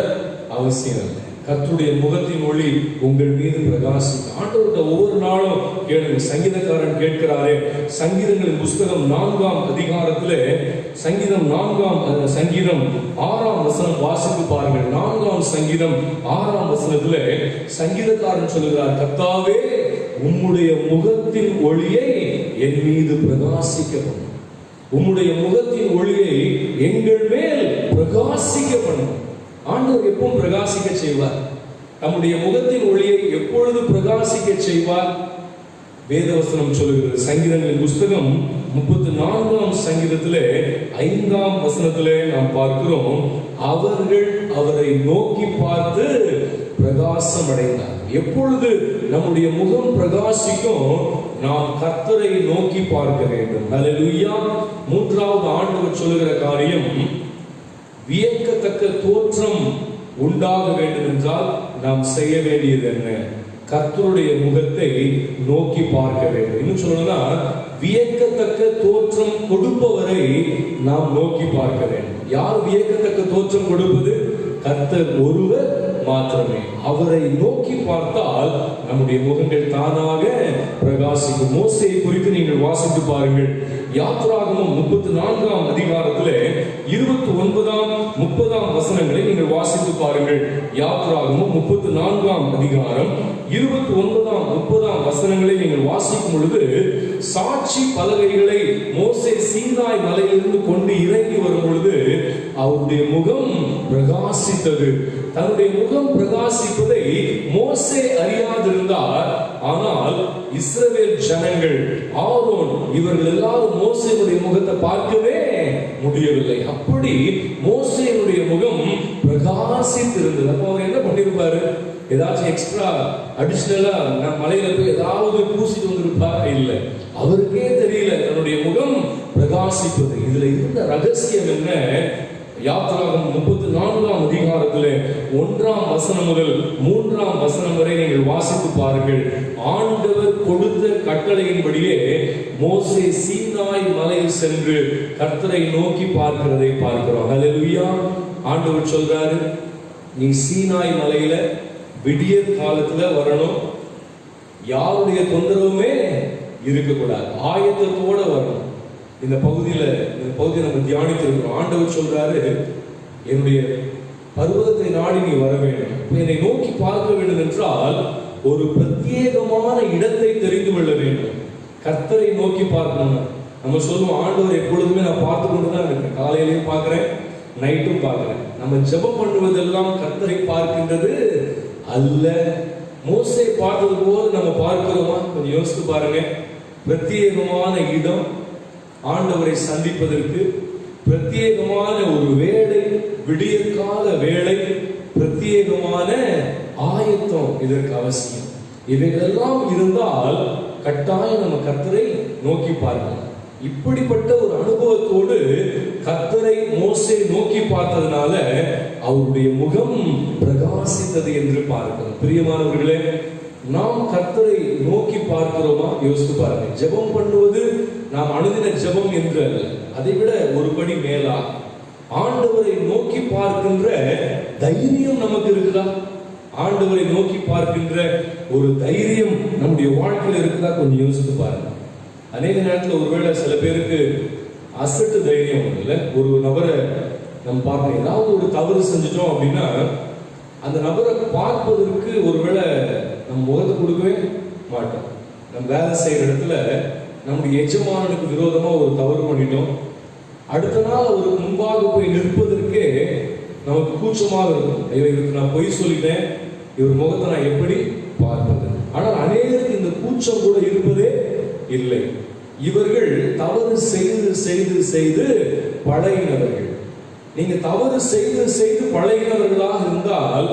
அவசியம் இல்லை. கர்த்தருடைய முகத்தின் ஒளி உங்கள் மீது பிரகாசிக்கும். ஆண்டவர்கிட்ட ஒவ்வொரு நாளும் கேளுங்க. சங்கீதக்காரன் கேட்கிறாரே, சங்கீதங்களின் புஸ்தகம் 4ஆம் அதிகாரத்திலே சங்கீதம் 6ஆம் வசனம் வாசித்து பாருங்கள். 4ஆம் சங்கீதம் 6ஆம் வசனத்திலே சங்கீதக்காரன் சொல்லுகிறார், கர்த்தாவே உம்முடைய முகத்தின் ஒளியை என் மீது பிரகாசிக்க பண்ணும், உம்முடைய முகத்தின் ஒளியை எங்கள் மேல் பிரகாசிக்க பண்ணும். ஆண்டவர் எப்பவும் பிரகாசிக்க செய்வார். நம்முடைய முகத்தின் ஒளியை எப்பொழுது பிரகாசிக்க செய்வார்? வேதவசனம் சொல்லுகிறது. சங்கீதங்களின் புஸ்தகம் 34ஆம் சங்கீதத்திலே 5ஆம் வசனத்திலே நாம் பார்க்கிறோம், அவர்கள் அவரை நோக்கி பார்த்து பிரகாசம் அடைந்தார். எப்பொழுது நம்முடைய முகம் பிரகாசிக்கும்? நாம் கர்த்தரை நோக்கி பார்க்க வேண்டும். ஹல்லேலூயா. மூன்றாவது ஆண்டவர் சொல்லுகிற காரியம், வியக்கத்தக்க தோற்றம் உண்டாக வேண்டும் என்றால் நாம் செய்ய வேண்டியது என்ன? கர்த்தருடைய முகத்தை நோக்கி பார்க்க வேண்டும். இன்னும் சொல்லணும்னா, வியக்கத்தக்க தோற்றம் கொடுப்பவரை நாம் நோக்கி பார்க்க வேண்டும். யார் வியக்கத்தக்க தோற்றம் கொடுப்பது? கர்த்தர் ஒருவர் மாத்திரமே. அவரை நோக்கி பார்த்தால் நம்முடைய முகங்கள் தானாக பிரகாசிக்கும். மோசேயை குறித்து நீங்கள் வாசித்து பாருங்கள். யாத்ராகமம் 34ஆம் அதிகாரத்திலே 29ஆம் 30ஆம் வசனங்களை நீங்கள் வாசித்து பாருங்கள். யாத்ராகமம் 34ஆம் அதிகாரம் 29ஆம் 30ஆம் வசனங்களை நீங்கள் வாசிக்கும் பொழுது, சாட்சி பலகைகளை மோசே சீனாய் மலையிலிருந்து கொண்டு இறங்கி வரும் பொழுது அவருடைய முகம் பிரகாசித்தது. தன்னுடைய முகம் பிரகாசிப்பதை மோசே அறியாதிருந்தார். ஆனால் இஸ்ரவேல் ஜனங்கள், ஆரோன், இவர்கள் எல்லாரும் மோசேயுடைய முகத்தை பார்க்கவே முடியவில்லை. அப்படி மோசேயுடைய முகம் பிரகாசித்திருந்தது. அப்ப அவர் என்ன பண்ணிருப்பாரு? ஏதாச்சும் எக்ஸ்ட்ரா அடிஷனலா மலையில போய் ஏதாவது பூசிட்டு வந்திருப்பாரா? இல்லை, அவருக்கே தெரியல தன்னுடைய முகம் பிரகாசிப்பது. இதுல இருந்த ரகசியம் என்ன? யாத்ராகமம் 34ஆம் அதிகாரத்திலே 1ஆம் வசனம் முதல் 3ஆம் வசனம் வரை நீங்கள் வாசித்து பாருங்கள். ஆண்டவர் கொடுத்த கட்டளையின்படியே மோசே சீனாய் மலையில் சென்று கர்த்தரை நோக்கி பார்க்கிறதை பார்க்கிறோம். ஹல்லேலூயா. ஆண்டவர் சொல்றாரு, நீ சீனாய் மலையில விடியற் காலத்துல வரணும், யாருடைய தொந்தரவுமே இருக்கக்கூடாது, ஆயத்தத்தோட வரணும். இந்த பகுதியை நம்ம தியானித்திருக்கிறோம். ஆண்டவர் சொல்றாரு, என்னுடைய பர்வதத்தை நாடி நீ வர வேண்டும். என்னை நோக்கி பார்க்க வேண்டும் என்றால் ஒரு பிரத்யேகமான இடத்தை தெரிந்து கொள்ள வேண்டும். கர்த்தரை நோக்கி பார்க்கணும். நம்ம சொல்லுவோம், ஆண்டவர் எப்பொழுதுமே நான் பார்த்து கொண்டுதான் இருக்கேன், காலையிலையும் பார்க்கிறேன், நைட்டும் பார்க்கிறேன். நம்ம ஜெபம் பண்ணுவதெல்லாம் கர்த்தரை பார்க்கின்றது அல்ல. மோசே பார்த்தது போது நம்ம பார்க்கிறோமா? கொஞ்சம் யோசித்து பாருங்க. பிரத்யேகமான இடம், ஆண்டவரை சந்திப்பதற்கு பிரத்யேகமான ஒரு வேளை, விடியற்கால வேளை, பிரத்யேகமான ஆயத்தம் இதற்கு அவசியம். இவைகளெல்லாம் இருந்தால் கட்டாயம் நம்ம கர்த்தரை நோக்கி பார்க்கலாம். இப்படிப்பட்ட ஒரு அனுபவத்தோடு கர்த்தரை மோசே நோக்கி பார்த்ததுனால அவருடைய முகம் பிரகாசித்தது என்று பார்க்கிறோம். பிரியமானவர்களே, நாம் கர்த்தரை நோக்கி பார்க்கிறோமா? யோசித்து பாருங்க. ஜெபம் பண்ணுவது நாம் அனுதின ஜெபம் என்று அல்ல, அதை விட ஒருபடி மேலா ஆண்டவரை நோக்கி பார்க்கின்ற தைரியம் நமக்கு இருக்குதா? ஆண்டவரை நோக்கி பார்க்கின்ற ஒரு தைரியம் நம்முடைய வாழ்க்கையில் இருக்குதா? கொஞ்சம் யோசித்து பாருங்க. அநேக நேரத்தில் ஒருவேளை சில பேருக்கு அசட்டு தைரியம் இல்லை. ஒரு நபரை நம்ம பார்க்கணும், ஏதாவது ஒரு தவறு செஞ்சிட்டோம் அப்படின்னா அந்த நபரை பார்ப்பதற்கு ஒருவேளை நம்ம முகத்தை கொடுக்கவே மாட்டோம். நம்ம வேலை செய்யற இடத்துல நம்முடைய எஜமானனுக்கு விரோதமா ஒரு தவறு பண்ணிட்டோம், அடுத்த நாள் அவருக்கு முன்பாக போய் நிற்பதற்கே நமக்கு கூச்சமாக இருக்கும். இவருக்கு நான் பொய் சொல்லிட்டேன், இவர் முகத்தை நான் எப்படி பார்ப்பது? ஆனால் அநேகருக்கு இந்த கூச்சம் கூட இருப்பதே இல்லை. இவர்கள் தவறு செய்து செய்து செய்து பழகினவர்கள். நீங்க தவறு செய்து செய்து பழகினவர்களாக இருந்தால்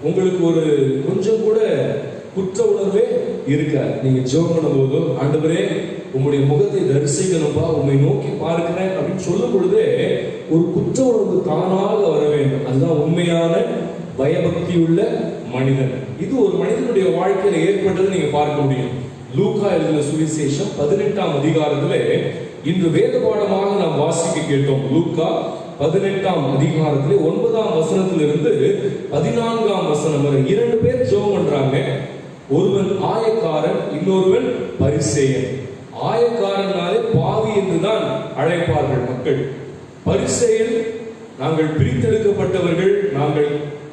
உங்களுக்கு ஒரு கொஞ்சம் கூட குற்ற உணர்வே இருக்காது. நீங்க ஜெபம் பண்ணும் போது, ஆண்டவரே உங்களுடைய முகத்தை தரிசிக்கணும்பா, உண்மை நோக்கி பார்க்கிறேன் அப்படின்னு சொல்லும் பொழுதே ஒரு குற்ற உணர்வு தானாக வர வேண்டும். அதுதான் உண்மையான பயபக்தி உள்ள மனிதன். இது ஒரு மனிதனுடைய வாழ்க்கையில ஏற்பட்டது நீங்க பார்க்க முடியும். லூக்கா எழுதின சுவிசேஷம் 18ஆம் அதிகாரத்திலே இன்று வேத பாடமாக நாம் வாசிக்க கேட்டோம். லூக்கா 18ஆம் அதிகாரத்திலே 9ஆம் வசனத்திலிருந்து 14ஆம் வசனம் வரை 2 பேர் ஜெபம் பண்றாங்க. ஒருவன் ஆயக்காரன், இன்னொருவன் பரிசேயன். ஆயக்காரனாலே பாவி என்றுதான் அழைப்பார்கள் மக்கள். பரிசேயன், நாங்கள் பிரித்தெடுக்கப்பட்டவர்கள், நாங்கள்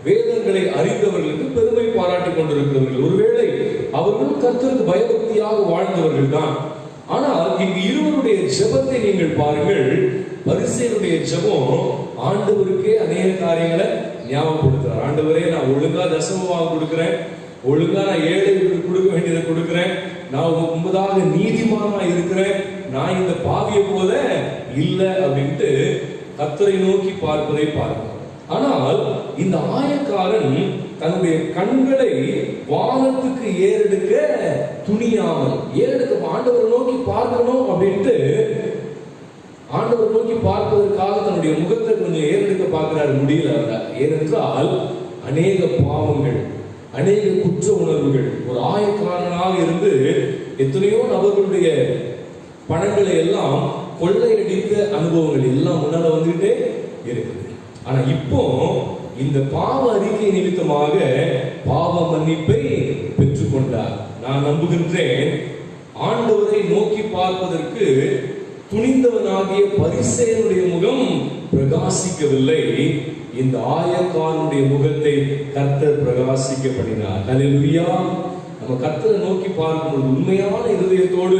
வேதங்களை அறிந்தவர்களுக்கு பெருமை பாராட்டிக் கொண்டிருக்கிறவர்கள். ஒருவேளை அவர்கள் கர்த்தருக்கு பயபக்தியாக வாழ்ந்தவர்கள் தான். ஆனால் இங்கு இருவருடைய ஜெபத்தை நீங்கள் பாருங்கள். பரிசேயனுடைய ஜெபம் ஆண்டவருக்கே அநேக காரியங்களை ஞாபகப்படுத்துறார். ஆண்டவரே, நான் ஒழுங்கா தசமமாக கொடுக்கிறேன், ஒழுங்கா நான் ஏழைகளுக்கு கொடுக்க வேண்டியதை கொடுக்கிறேன், நான் முன்பதாக நீதிமானா இருக்கிறேன், நான் இந்த பாவியை போல இல்லை அப்படின்ட்டு கர்த்தரை நோக்கி பார்ப்பதை பார்க்கிறோம். ஆனால் இந்த ஆயக்காரன் தன்னுடைய கண்களை வானத்துக்கு ஏறெடுக்க துணியாமல், ஏறெடுக்க ஆண்டவரை நோக்கி பார்க்கணும் அப்படின்ட்டு ஆண்டவர் நோக்கி பார்ப்பதற்காக தன்னுடைய முகத்தை கொஞ்சம் ஏறெடுக்க பார்க்கிறார், முடியல. ஏனென்றால் அநேக பாவங்கள், அநேக குற்ற உணர்வுகள், ஒரு ஆயக்காரனாக இருந்து எத்தனையோ நபர்களுடைய பணங்களை எல்லாம் கொள்ளையடித்த அனுபவங்கள் எல்லாம் முன்னால வந்துகிட்டே இருக்குது. ஆனா இப்போ இந்த பாவ அறிக்கை நிமித்தமாக பாவ மன்னிப்பை பெற்றுக்கொண்டார். நான் நம்புகின்றேன், ஆண்டவரை நோக்கி பார்ப்பதற்கு துணிந்தவனாகிய பரிசேயனுடைய முகம் பிரகாசிக்கவில்லை, இந்த ஆயக்காரனுடைய முகத்தை கர்த்தர் பிரகாசிக்க பண்ணினார். ஹல்லேலூயா. நம்ம கர்த்தரை நோக்கி பார்க்கும்போது உண்மையான இருதயத்தோடு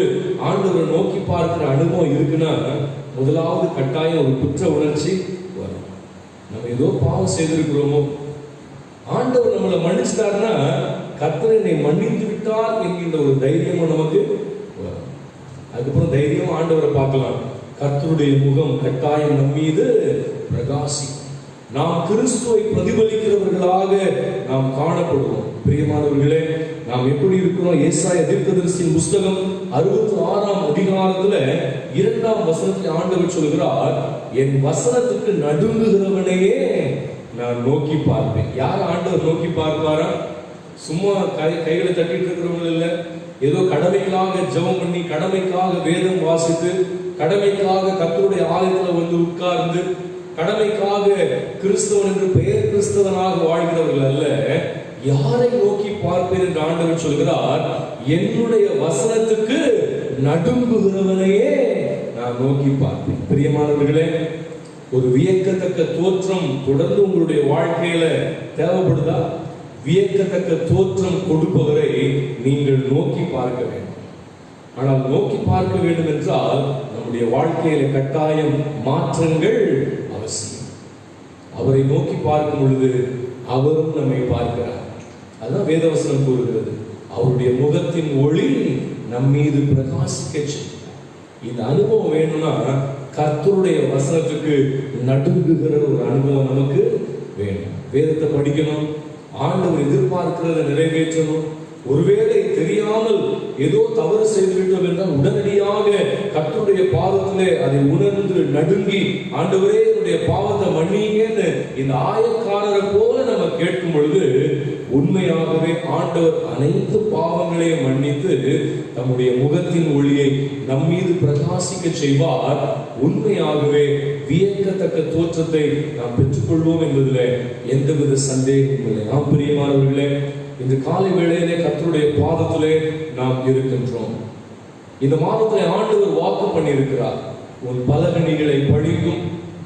ஆண்டவரை நோக்கி பார்க்கிற அனுபவம் இருக்குன்னா, முதலாவது கட்டாயம் ஒரு குற்ற உணர்ச்சி வரும். நம்ம ஏதோ பாவம் செய்திருக்கிறோமோ, ஆண்டவர் நம்மளை மன்னிச்சிட்டாருன்னா கர்த்தரை மன்னித்து விட்டார் என்கின்ற ஒரு தைரியமும் நமக்கு வரும். அதுக்கப்புறம் தைரியம் ஆண்டவரை பார்க்கலாம். கர்த்தருடைய முகம் கட்டாயம் நம் மீது பிரகாசிக்கும். நாம் கிறிஸ்துவை பிரதிபலிக்கிறவர்களாக நாம் காணப்படுவோம். பிரியமானவர்களே, நாம் எப்படி இருக்கிறோம்? ஏசாயா தீர்க்கதரிசியின் புஸ்தகம் 66ஆம் அதிகாரத்துல 2ஆம் வசனத்தில் ஆண்டவர் சொல்கிறார், என் வசனத்துக்கு நடுங்குகிறவனையே நான் நோக்கி பார்ப்பேன். யார் ஆண்டவர் நோக்கி பார்ப்பாரா? சும்மா கைகளை தட்டிட்டு இருக்கிறவங்க இல்ல, ஏதோ கடமைக்காக ஜெபம் பண்ணி, கடமைக்காக வேதம் வாசித்து, கடமைக்காக கர்த்தருடைய ஆலயத்துல வந்து உட்கார்ந்து, கடமைக்காக கிறிஸ்தவன் என்று பெயர் கிறிஸ்தவனாக வாழ்கிறவர்கள் அல்ல. யாரை நோக்கி பார்ப்பேன் என்று ஆண்டவர் சொல்கிறார், என்னுடைய வசனத்துக்கு நடுங்குகிறவனையே நான் நோக்கி பார்ப்பேன். பிரியமானவர்களே, ஒரு வியக்கத்தக்க தோற்றம் தொடர்ந்து உங்களுடைய வாழ்க்கையில தேவைப்படுதா? வியக்கத்தக்க தோற்றம் கொடுப்பவரை நீங்கள் நோக்கி பார்க்க வேண்டும். ஆனால் நோக்கி பார்க்க வேண்டும் என்றால் நம்முடைய வாழ்க்கையில கட்டாயம் மாற்றங்கள் அவசியம். அவரை நோக்கி பார்க்கும் பொழுது அவரும் நம்மை பார்க்கிறார். அதுதான் வேதவசனம் கூறுகிறது, அவருடைய முகத்தின் ஒளி நம் மீது பிரகாசிக்க செய்கிறார். இந்த அனுபவம் வேணும்னா கர்த்தருடைய வசனத்துக்கு நடுங்குகிற ஒரு அனுபவம் நமக்கு வேணும். வேதத்தை படிக்கணும், ஆண்டவர் எதிர்பார்க்கிறத நிறைவேற்றணும். ஒருவேளை தெரியாமல் ஏதோ தவறு செய்துவிட்டோம் என்றால் உடனடியாக கர்த்தருடைய பாதத்திலே அதை உணர்ந்து நடுங்கி, ஆண்டவரே என்னுடைய பாவத்தை மன்னிங்கன்னு இந்த ஆயக்காரரை போல நம்ம கேட்கும் பொழுது உண்மையாகவே ஆண்டவர் அனைத்து பாவங்களையும் மன்னித்து தம்முடைய முகத்தின் ஒளியை நம் மீது பிரகாசிக்க செய்வார். உண்மையாகவே வியக்கத்தக்க தோற்றத்தை நாம் பெற்றுக்கொள்வோம் என்பதில் எந்தவித சந்தேகமும் இல்லை. நாம் பிரியமானவர்களே, இந்த காலை வேளையிலே கர்த்தருடைய பாதத்திலே நாம் இருக்கின்றோம். இந்த மாதத்திலே ஆண்டவர் வாக்கு பண்ணி இருக்கிறார், உன் பலகணிகளை பழிக்கும்,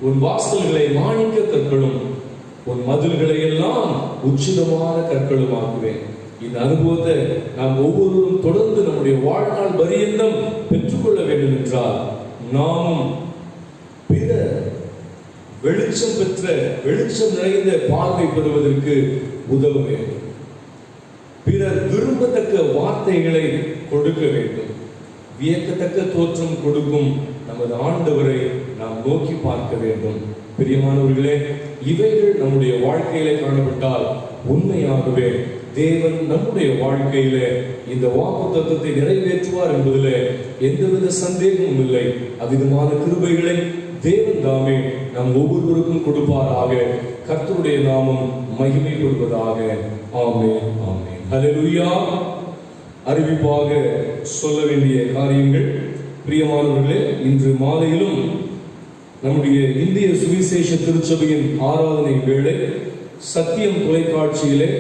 உன் வாசல்களை மாணிக்க கற்களும், உன் மதில்களை எல்லாம் உச்சிதமான கற்களும் ஆக்குவேன். இந்த அனுபவத்தை நாம் ஒவ்வொருவரும் தொடர்ந்து நம்முடைய வாழ்நாள் பரியந்தம் பெற்றுக்கொள்ள வேண்டும் என்றால் நாமும் பிற வெளிச்சம் பெற்ற, வெளிச்சம் நிறைந்த பார்வை பெறுவதற்கு உதவ வேண்டும். பிறர் விரும்பத்தக்க வார்த்தைகளை கொடுக்க வேண்டும். வியக்கத்தக்க தோற்றம் கொடுக்கும் நமது ஆண்டவரை நாம் நோக்கி பார்க்க வேண்டும். பிரியமானவர்களே, இவைகள் நம்முடைய வாழ்க்கையில காணப்பட்டால் உண்மையாகவே தேவன் நம்முடைய வாழ்க்கையில இந்த வாக்கு தத்துவத்தை நிறைவேற்றுவார் என்பதில் எந்தவித சந்தேகமும் இல்லை. அவ்விதமான கிருபைகளை தேவன் தாமே நம் ஒவ்வொருவருக்கும் கொடுப்பாராக. கர்த்தருடைய நாமம் மகிமைப்படுவதாக. ஆமென், ஆமென். ஹல்லேலூயா. அறிவிப்பாக சொல்ல வேண்டிய காரியங்கள், பிரியமானவர்களே, இன்று மாலையிலும் நம்முடைய இந்திய சுவிசேஷ திருச்சபையின் ஆராதனை வேளை சத்தியம் தொலைக்காட்சியிலே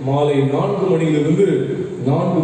மாலை 4 மணியிலிருந்து 4